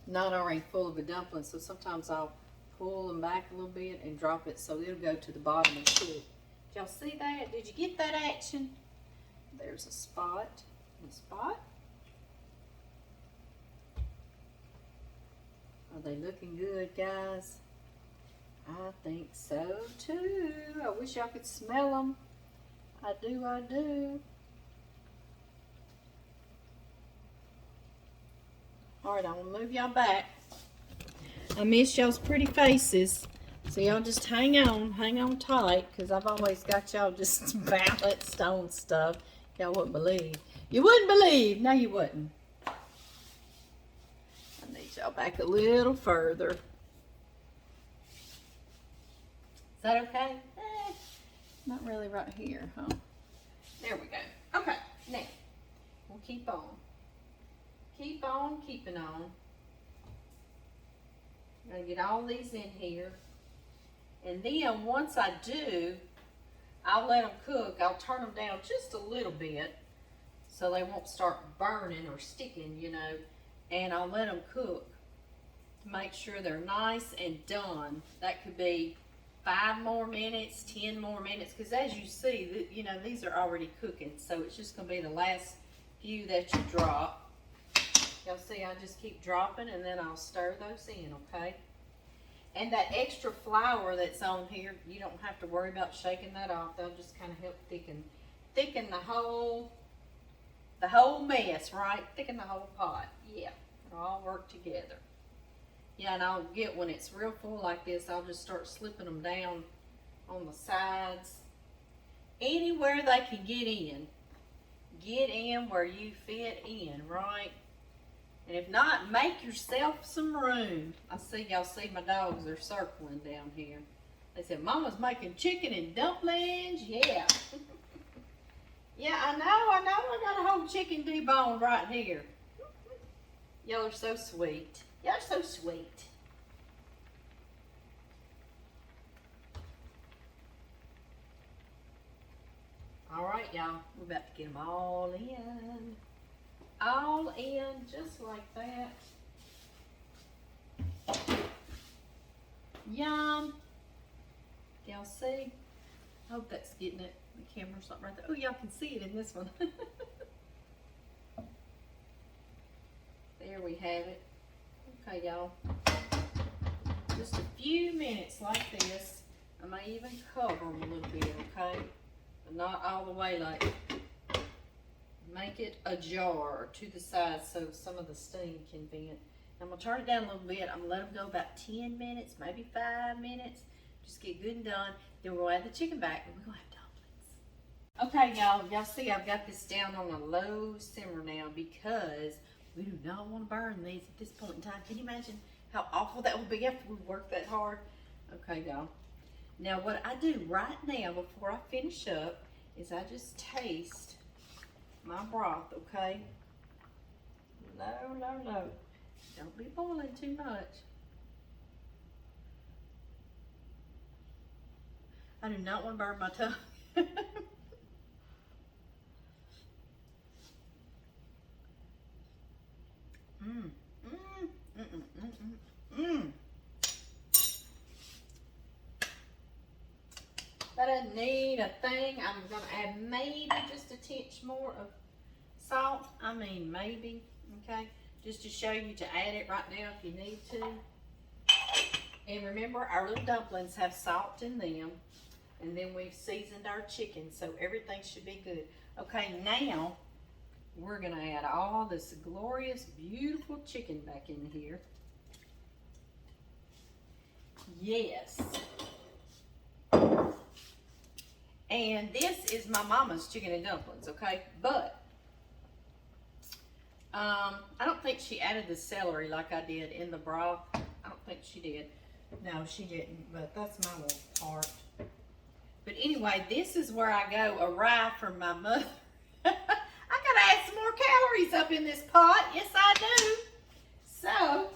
not already full of a dumpling. So sometimes I'll pull them back a little bit and drop it so it'll go to the bottom and cook. Did y'all see that? Did you get that action? There's a spot. A spot. Are they looking good, guys? I think so too. I wish y'all could smell them. I do, I do. Alright, I'm going to move y'all back. I miss y'all's pretty faces. So y'all just hang on tight, because I've always got y'all just balanced on stuff. Y'all wouldn't believe. You wouldn't believe. No, you wouldn't. I need y'all back a little further. Is that okay? Not really right here, huh? There we go. Okay, now, we'll keep on. Keep on keeping on. I'm gonna get all these in here. And then once I do, I'll let them cook. I'll turn them down just a little bit so they won't start burning or sticking, you know. And I'll let them cook to make sure they're nice and done. That could be 5 more minutes, 10 more minutes, because as you see, you know, these are already cooking, so it's just going to be the last few that you drop. Y'all see, I just keep dropping, and then I'll stir those in, okay? And that extra flour that's on here, you don't have to worry about shaking that off. They'll just kind of help thicken the whole mess, right? Thicken the whole pot. Yeah, it'll all work together. Yeah, and I'll get, when it's real full like this, I'll just start slipping them down on the sides. Anywhere they can get in. Get in where you fit in, right? And if not, make yourself some room. I see, y'all see my dogs are circling down here. They said, Mama's making chicken and dumplings. Yeah. Yeah, I know. I got a whole chicken debone right here. Y'all are so sweet. Y'all are so sweet. All right, y'all. We're about to get them all in. All in, just like that. Yum. Y'all see? I hope that's getting it. The camera's not right there. Oh, y'all can see it in this one. There we have it. Okay, y'all. Just a few minutes like this. I may even cover them a little bit, okay? But not all the way, like, make it ajar to the side so some of the steam can vent. I'm going to turn it down a little bit. I'm going to let them go about 10 minutes, maybe 5 minutes. Just get good and done. Then we'll add the chicken back and we're going to have dumplings. Okay, y'all. Y'all see I've got this down on a low simmer now because we do not want to burn these at this point in time. Can you imagine how awful that would be after we work that hard? Okay, y'all. Now, what I do right now before I finish up is I just taste my broth, okay? No. Don't be boiling too much. I do not want to burn my tongue. That doesn't need a thing. I'm gonna add maybe just a tinge more of salt. I mean maybe, okay? Just to show you to add it right now if you need to. And remember, our little dumplings have salt in them. And then we've seasoned our chicken, so everything should be good. Okay, now we're gonna add all this glorious, beautiful chicken back in here. Yes. And this is my mama's chicken and dumplings, okay? But I don't think she added the celery like I did in the broth. I don't think she did. No, she didn't, but that's my little part. But anyway, this is where I go awry from my mother. I gotta add some more calories up in this pot. Yes, I do. So,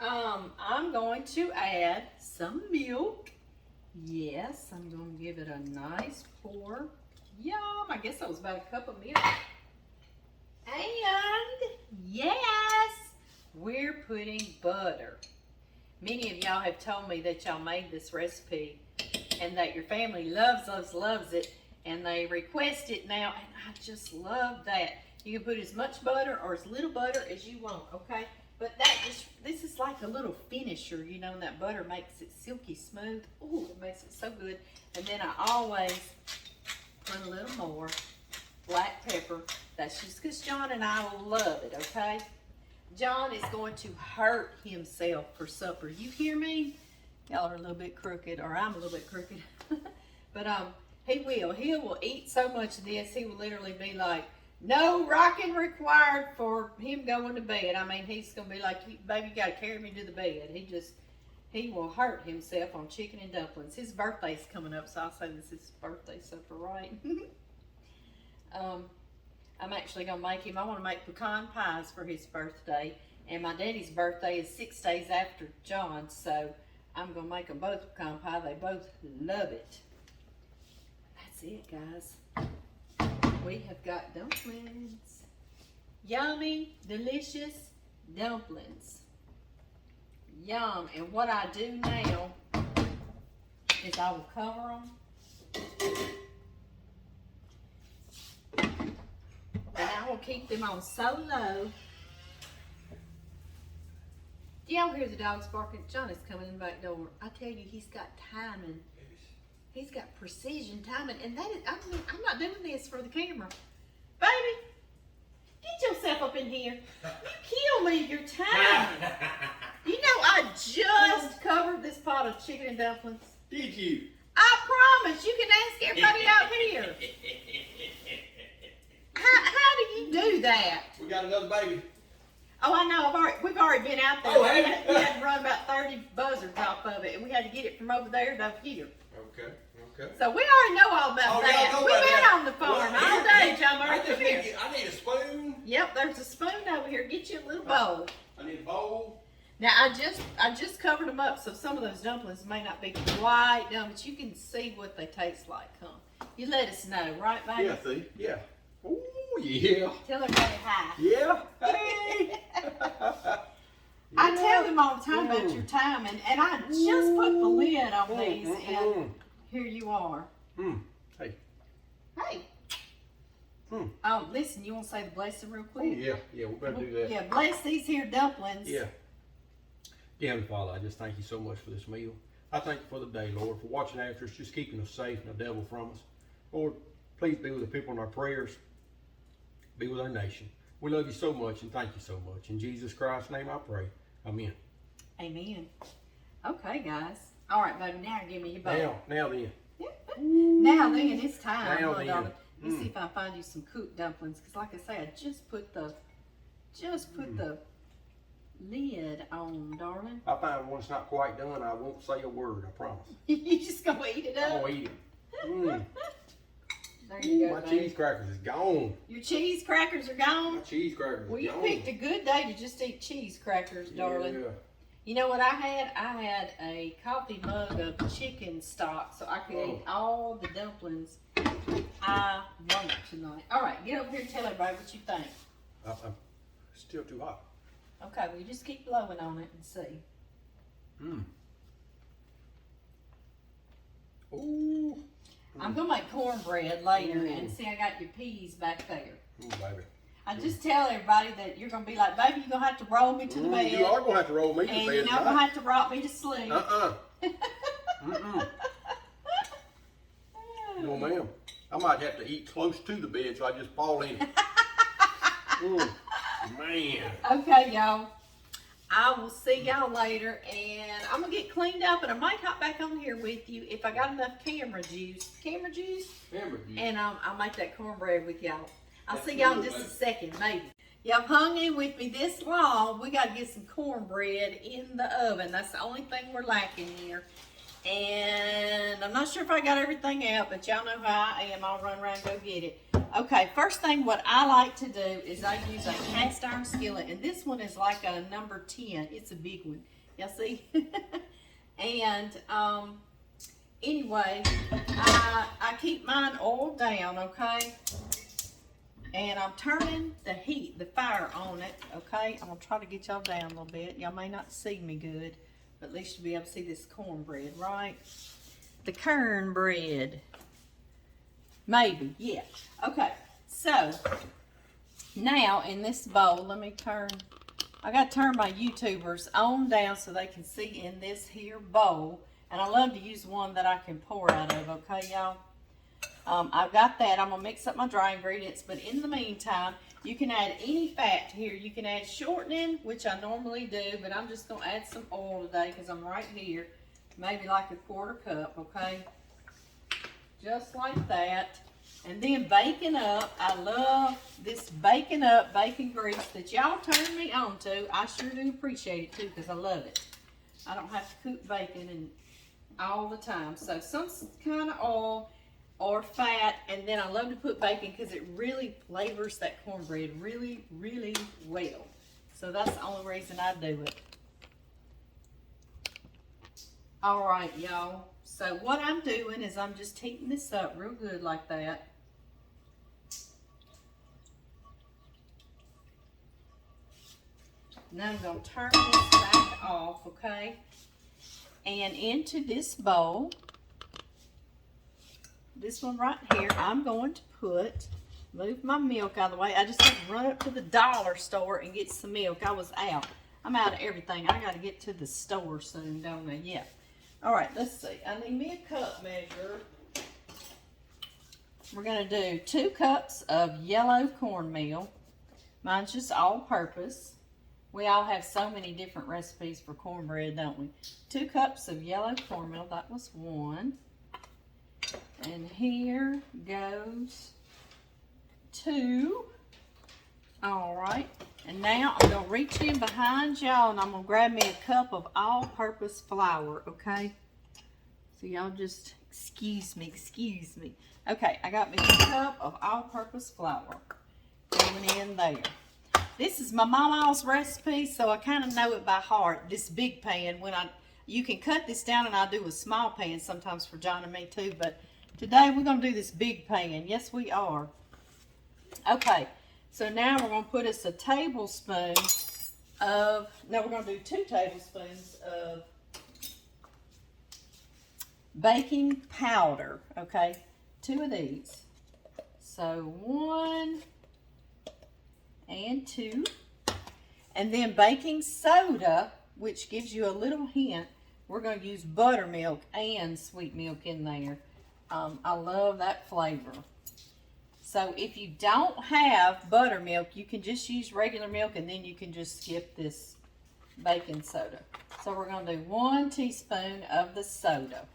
I'm going to add some milk. Yes, I'm going to give it a nice pour. Yum, I guess that was about a cup of milk. And, yes, we're putting butter. Many of y'all have told me that y'all made this recipe and that your family loves it, and they request it now, and I just love that. You can put as much butter or as little butter as you want, okay? But this is like a little finisher, you know, and that butter makes it silky smooth. Ooh, it makes it so good. And then I always put a little more black pepper. That's just because John and I love it, okay? John is going to hurt himself for supper. You hear me? Y'all are a little bit crooked, or I'm a little bit crooked. But he will eat so much of this, he will literally be like, no rocking required for him going to bed. I mean, he's gonna be like, baby, you gotta carry me to the bed. He will hurt himself on chicken and dumplings. His birthday's coming up, so I'll say this is his birthday supper, right? I'm actually gonna make him, I wanna make pecan pies for his birthday, and my daddy's birthday is 6 days after John's, so I'm gonna make them both pecan pie. They both love it. That's it, guys. We have got dumplings. Yummy, delicious dumplings. Yum. And what I do now is I will cover them. And I will keep them on so low. Do y'all hear the dogs barking? John is coming in the back door. I tell you, he's got timing. He's got precision timing, and that is, I mean, I'm not doing this for the camera. Baby, get yourself up in here. You kill me your time. You know, I just covered this pot of chicken and dumplings. Did you? I promise. You can ask everybody out here. How do you do that? We got another baby. Oh, I know. We've already been out there. Oh, we have you? had to run about 30 buzzards off of it, and we had to get it from over there to over here. Okay. So we already know all about that. Know We've about been that. on the farm all day, John I Murray. Come here. I need a spoon. Yep, there's a spoon over here. Get you a little bowl. I need a bowl. Now I just covered them up, so some of those dumplings may not be quite done, but you can see what they taste like. Huh? You let us know, right, baby? Yeah, see? Yeah. Ooh, yeah. Tell everybody hi. Yeah. Hey. I tell them all the time about your timing, and I just put the lid on these, and here you are. Hey. Hey. Oh, listen, you want to say the blessing real quick? Oh, yeah, we better do that. Yeah, bless these here dumplings. Yeah. Dear Heavenly Father, I just thank you so much for this meal. I thank you for the day, Lord, for watching after us, just keeping us safe and the devil from us. Lord, please be with the people in our prayers. Be with our nation. We love you so much and thank you so much. In Jesus Christ's name I pray. Amen. Amen. Okay, guys. All right, baby, now give me your bowl. Now then. Now then, it's time. Now Hold then. on. Let me see if I find you some cooked dumplings, because like I say, I just put the lid on, darling. I find when it's not quite done, I won't say a word, I promise. You just gonna eat it up? I'm gonna eat it. There you go, My baby. cheese crackers is gone. Your cheese crackers are gone? My cheese crackers Well, is you gone. picked a good day to just eat cheese crackers, darling. Yeah. You know what I had? I had a coffee mug of chicken stock, so I could eat all the dumplings I want tonight. All right, get over here and tell everybody what you think. I'm still too hot. Okay, well, you just keep blowing on it and see. Ooh. I'm going to make cornbread later, and see, I got your peas back there. Ooh, baby. I just tell everybody that you're going to be like, baby, you're going to have to roll me to the bed. You are going to have to roll me to And bed. you're not going to have to rock me to sleep. No, ma'am. I might have to eat close to the bed so I just fall in. Man. Okay, y'all. I will see y'all later, and I'm going to get cleaned up, and I might hop back on here with you if I got enough camera juice. Camera juice. And I'll make that cornbread with y'all. I'll see y'all in just a second, maybe. Y'all hung in with me this long. We got to get some cornbread in the oven. That's the only thing we're lacking here. And I'm not sure if I got everything out, but y'all know how I am. I'll run around and go get it. Okay, first thing what I like to do is I use a cast iron skillet, and this one is like a number 10. It's a big one. Y'all see? And anyway, I keep mine oiled down, okay? And I'm turning the heat, the fire on it, okay? I'm gonna try to get y'all down a little bit. Y'all may not see me good, but at least you'll be able to see this cornbread, right? The cornbread. Maybe, yeah. Okay, so now in this bowl, let me turn, I gotta turn my YouTubers on down so they can see in this here bowl. And I love to use one that I can pour out of, okay, y'all? I've got that. I'm gonna mix up my dry ingredients, but in the meantime, you can add any fat here. You can add shortening, which I normally do, but I'm just gonna add some oil today because I'm right here. maybe like a 1/4 cup, okay? Just like that. And then baking up. I love this baking up bacon grease that y'all turned me on to. I sure do appreciate it too, because I love it. I don't have to cook bacon and all the time. So some kind of oil or fat, and then I love to put bacon because it really flavors that cornbread really, really well. So that's the only reason I do it. All right, y'all. So what I'm doing is I'm just heating this up real good like that. Now I'm going to turn this back off, okay? And into this bowl, this one right here, I'm going to move my milk out of the way. I just had to run up to the dollar store and get some milk. I was out. I'm out of everything. I got to get to the store soon, don't I? Yeah. All right, let's see. I need me a cup measure. We're going to do 2 cups of yellow cornmeal. Mine's just all-purpose. We all have so many different recipes for cornbread, don't we? 2 cups of yellow cornmeal. That was 1. And here goes 2. All right. And now I'm going to reach in behind y'all and I'm going to grab me a cup of all-purpose flour, okay? So y'all just excuse me. Okay, I got me a cup of all-purpose flour going in there. This is my mama's recipe, so I kind of know it by heart. This big pan, you can cut this down, and I do a small pan sometimes for John and me too, but today we're going to do this big pan. Yes, we are. Okay, so now we're going to put us a tablespoon of, no, we're going to do 2 tablespoons of baking powder, okay? 2 of these. So 1 and 2. And then baking soda, which gives you a little hint. We're going to use buttermilk and sweet milk in there. I love that flavor. So if you don't have buttermilk, you can just use regular milk and then you can just skip this baking soda. So we're going to do 1 teaspoon of the soda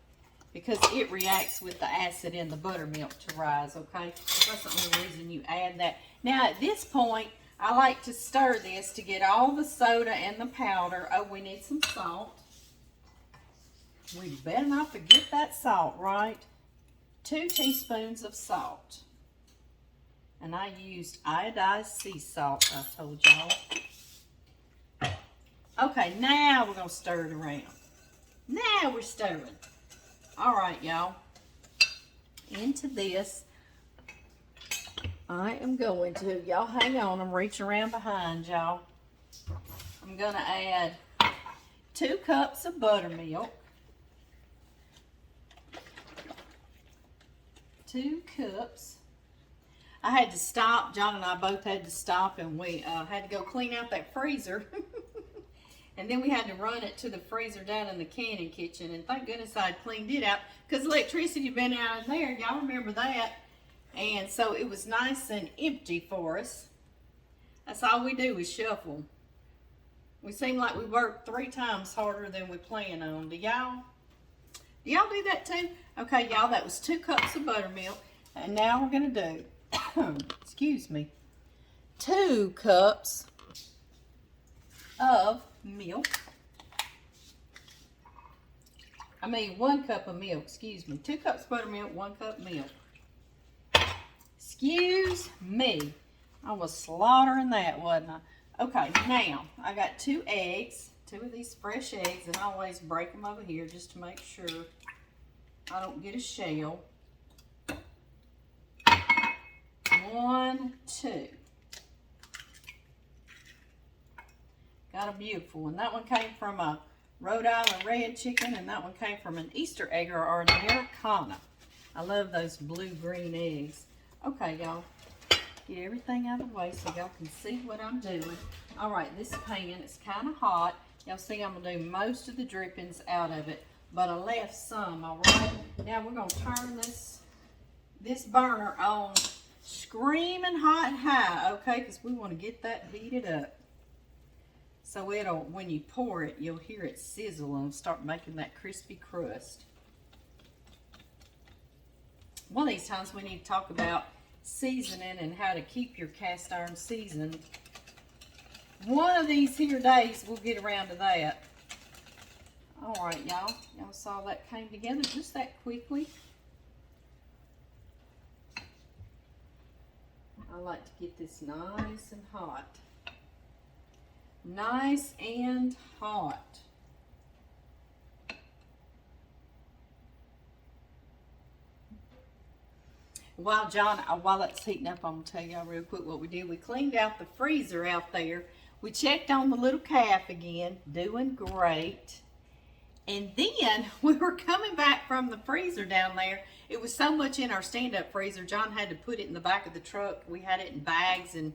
because it reacts with the acid in the buttermilk to rise, okay? That's the only reason you add that. Now at this point, I like to stir this to get all the soda and the powder. Oh, we need some salt. We better not forget that salt, right? 2 teaspoons of salt. And I used iodized sea salt, I told y'all. Okay, now we're going to stir it around. Now we're stirring. All right, y'all. Into this, I am going to, y'all hang on, I'm reaching around behind y'all. I'm going to add 2 cups of buttermilk. 2 cups. I had to stop, John and I both had to stop, and we had to go clean out that freezer. And then we had to run it to the freezer down in the canning kitchen, and thank goodness I had cleaned it out because electricity had been out in there. Y'all remember that? And so it was nice and empty for us. That's all we do is shuffle. We seem like we work 3 times harder than we plan on. Do y'all do that too? Okay, y'all, that was 2 cups of buttermilk. And now we're going to do, excuse me, 2 cups of milk. 1 cup of milk, excuse me. 2 cups buttermilk, 1 cup milk. Excuse me. I was slaughtering that, wasn't I? Okay, now I got 2 eggs, 2 of these fresh eggs, and I always break them over here just to make sure I don't get a shell. 1, 2. Got a beautiful one. That one came from a Rhode Island red chicken, and that one came from an Easter egg or an Americana. I love those blue-green eggs. Okay, y'all, get everything out of the way so y'all can see what I'm doing. All right, this pan is kind of hot. Y'all see I'm going to do most of the drippings out of it, but I left some, all right? Now we're going to turn this burner on screaming hot and high, okay, because we want to get that heated up. So it'll, when you pour it, you'll hear it sizzle and start making that crispy crust. One of these times we need to talk about seasoning and how to keep your cast iron seasoned. One of these here days we'll get around to that. All right, y'all. Y'all saw that came together just that quickly. I like to get this nice and hot. Nice and hot. While that's heating up, I'm gonna tell y'all real quick what we did. We cleaned out the freezer out there. We checked on the little calf again, doing great. And then we were coming back from the freezer down there. It was so much in our stand-up freezer, John had to put it in the back of the truck. We had it in bags and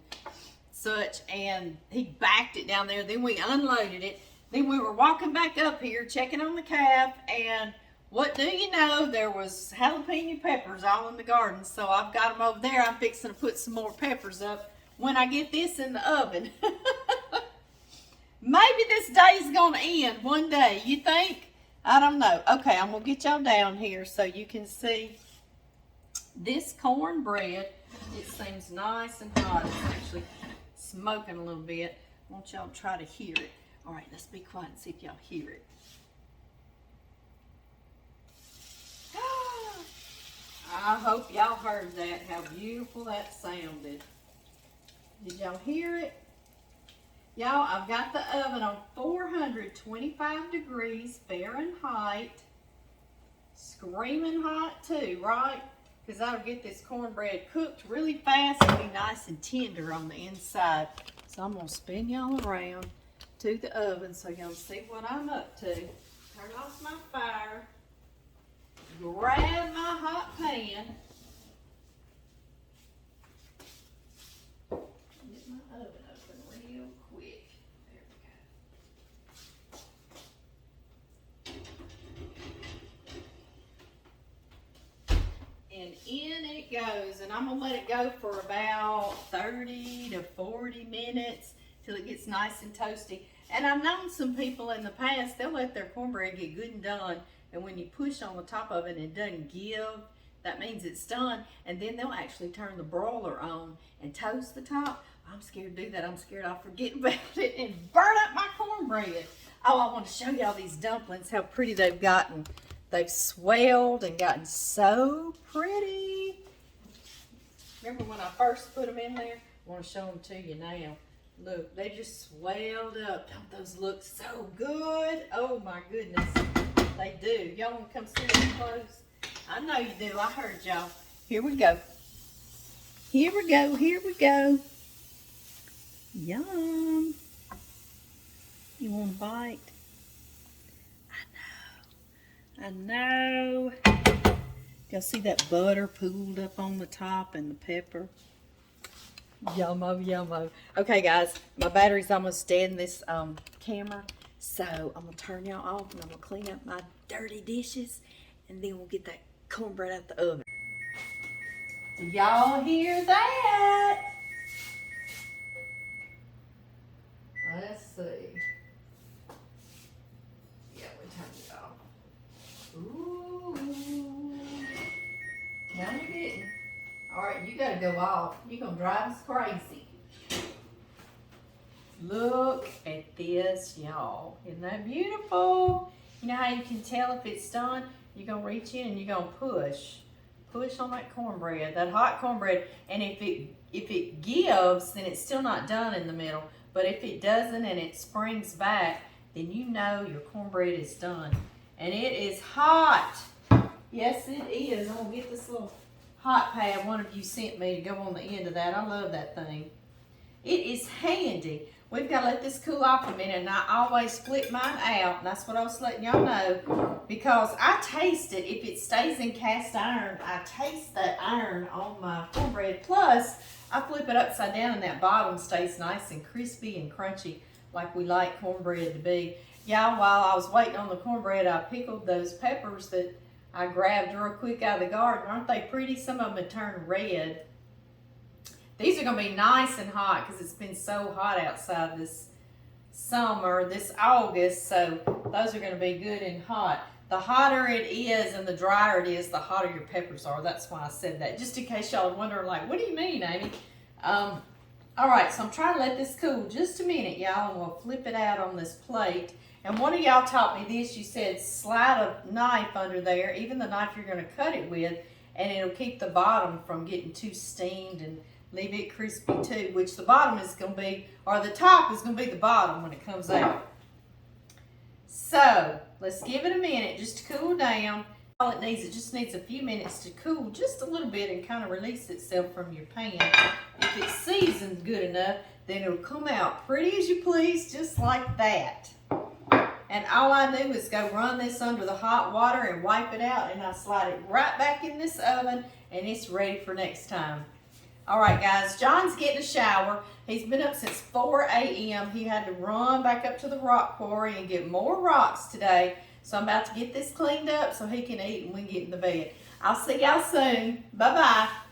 such, and he backed it down there. Then we unloaded it. Then we were walking back up here, checking on the calf, and what do you know, there was jalapeno peppers all in the garden. So I've got them over there. I'm fixing to put some more peppers up when I get this in the oven. Maybe this day's gonna end one day, you think? I don't know. Okay, I'm gonna get y'all down here so you can see this cornbread. It seems nice and hot. It's actually smoking a little bit. I want y'all to try to hear it. All right, let's be quiet and see if y'all hear it. I hope y'all heard that, how beautiful that sounded. Did y'all hear it? Y'all, I've got the oven on 425 degrees Fahrenheit. Screaming hot too, right? Because that'll get this cornbread cooked really fast and be nice and tender on the inside. So I'm going to spin y'all around to the oven so y'all see what I'm up to. Turn off my fire. Grab my hot pan. Get my oven open real quick. There we go. And in it goes, and I'm gonna let it go for about 30 to 40 minutes till it gets nice and toasty. And I've known some people in the past, they'll let their cornbread get good and done, and when you push on the top of it and it doesn't give, that means it's done. And then they'll actually turn the broiler on and toast the top. I'm scared to do that. I'm scared I'll forget about it and burn up my cornbread. Oh, I want to show y'all these dumplings, how pretty they've gotten. They've swelled and gotten so pretty. Remember when I first put them in there? I want to show them to you now. Look, they just swelled up. Don't those look so good? Oh my goodness. They do. Y'all want to come see them close? I know you do. I heard y'all. Here we go. Here we go. Here we go. Yum. You want a bite? I know. Y'all see that butter pooled up on the top and the pepper? Yummo, yummo. Okay, guys, my battery's almost dead in this camera, so I'm gonna turn y'all off and I'm gonna clean up my dirty dishes, and then we'll get that cornbread out the oven. Do y'all hear that? Let's see. Yeah, we turned it off. Ooh. Now you're getting. All right, you gotta go off. You're gonna drive us crazy. Look at this, y'all. Isn't that beautiful? You know how you can tell if it's done? You're gonna reach in and you're gonna push. Push on that cornbread, that hot cornbread. And if it gives, then it's still not done in the middle. But if it doesn't and it springs back, then you know your cornbread is done. And it is hot. Yes, it is. I'm gonna get this little hot pad one of you sent me to go on the end of that. I love that thing. It is handy. We've got to let this cool off a minute, and I always flip mine out, and that's what I was letting y'all know, because I taste it. If it stays in cast iron, I taste that iron on my cornbread. Plus, I flip it upside down, and that bottom stays nice and crispy and crunchy like we like cornbread to be. Y'all, while I was waiting on the cornbread, I pickled those peppers that I grabbed real quick out of the garden. Aren't they pretty? Some of them have turned red. These are going to be nice and hot because it's been so hot outside this summer, this August, so those are gonna be good and hot. The hotter it is and the drier it is, the hotter your peppers are. That's why I said that, just in case y'all are wondering, like, what do you mean, Amy? All right, so I'm trying to let this cool just a minute, y'all, and we'll flip it out on this plate. And one of y'all taught me this. You said slide a knife under there, even the knife you're gonna cut it with, and it'll keep the bottom from getting too steamed and leave it crispy too, which the bottom is gonna be, or the top is gonna be the bottom when it comes out. So, let's give it a minute just to cool down. All it just needs a few minutes to cool just a little bit and kind of release itself from your pan. If it's seasoned good enough, then it'll come out pretty as you please, just like that. And all I do is go run this under the hot water and wipe it out, and I slide it right back in this oven, and it's ready for next time. All right, guys, John's getting a shower. He's been up since 4 a.m. He had to run back up to the rock quarry and get more rocks today. So I'm about to get this cleaned up so he can eat and we can get in the bed. I'll see y'all soon. Bye-bye.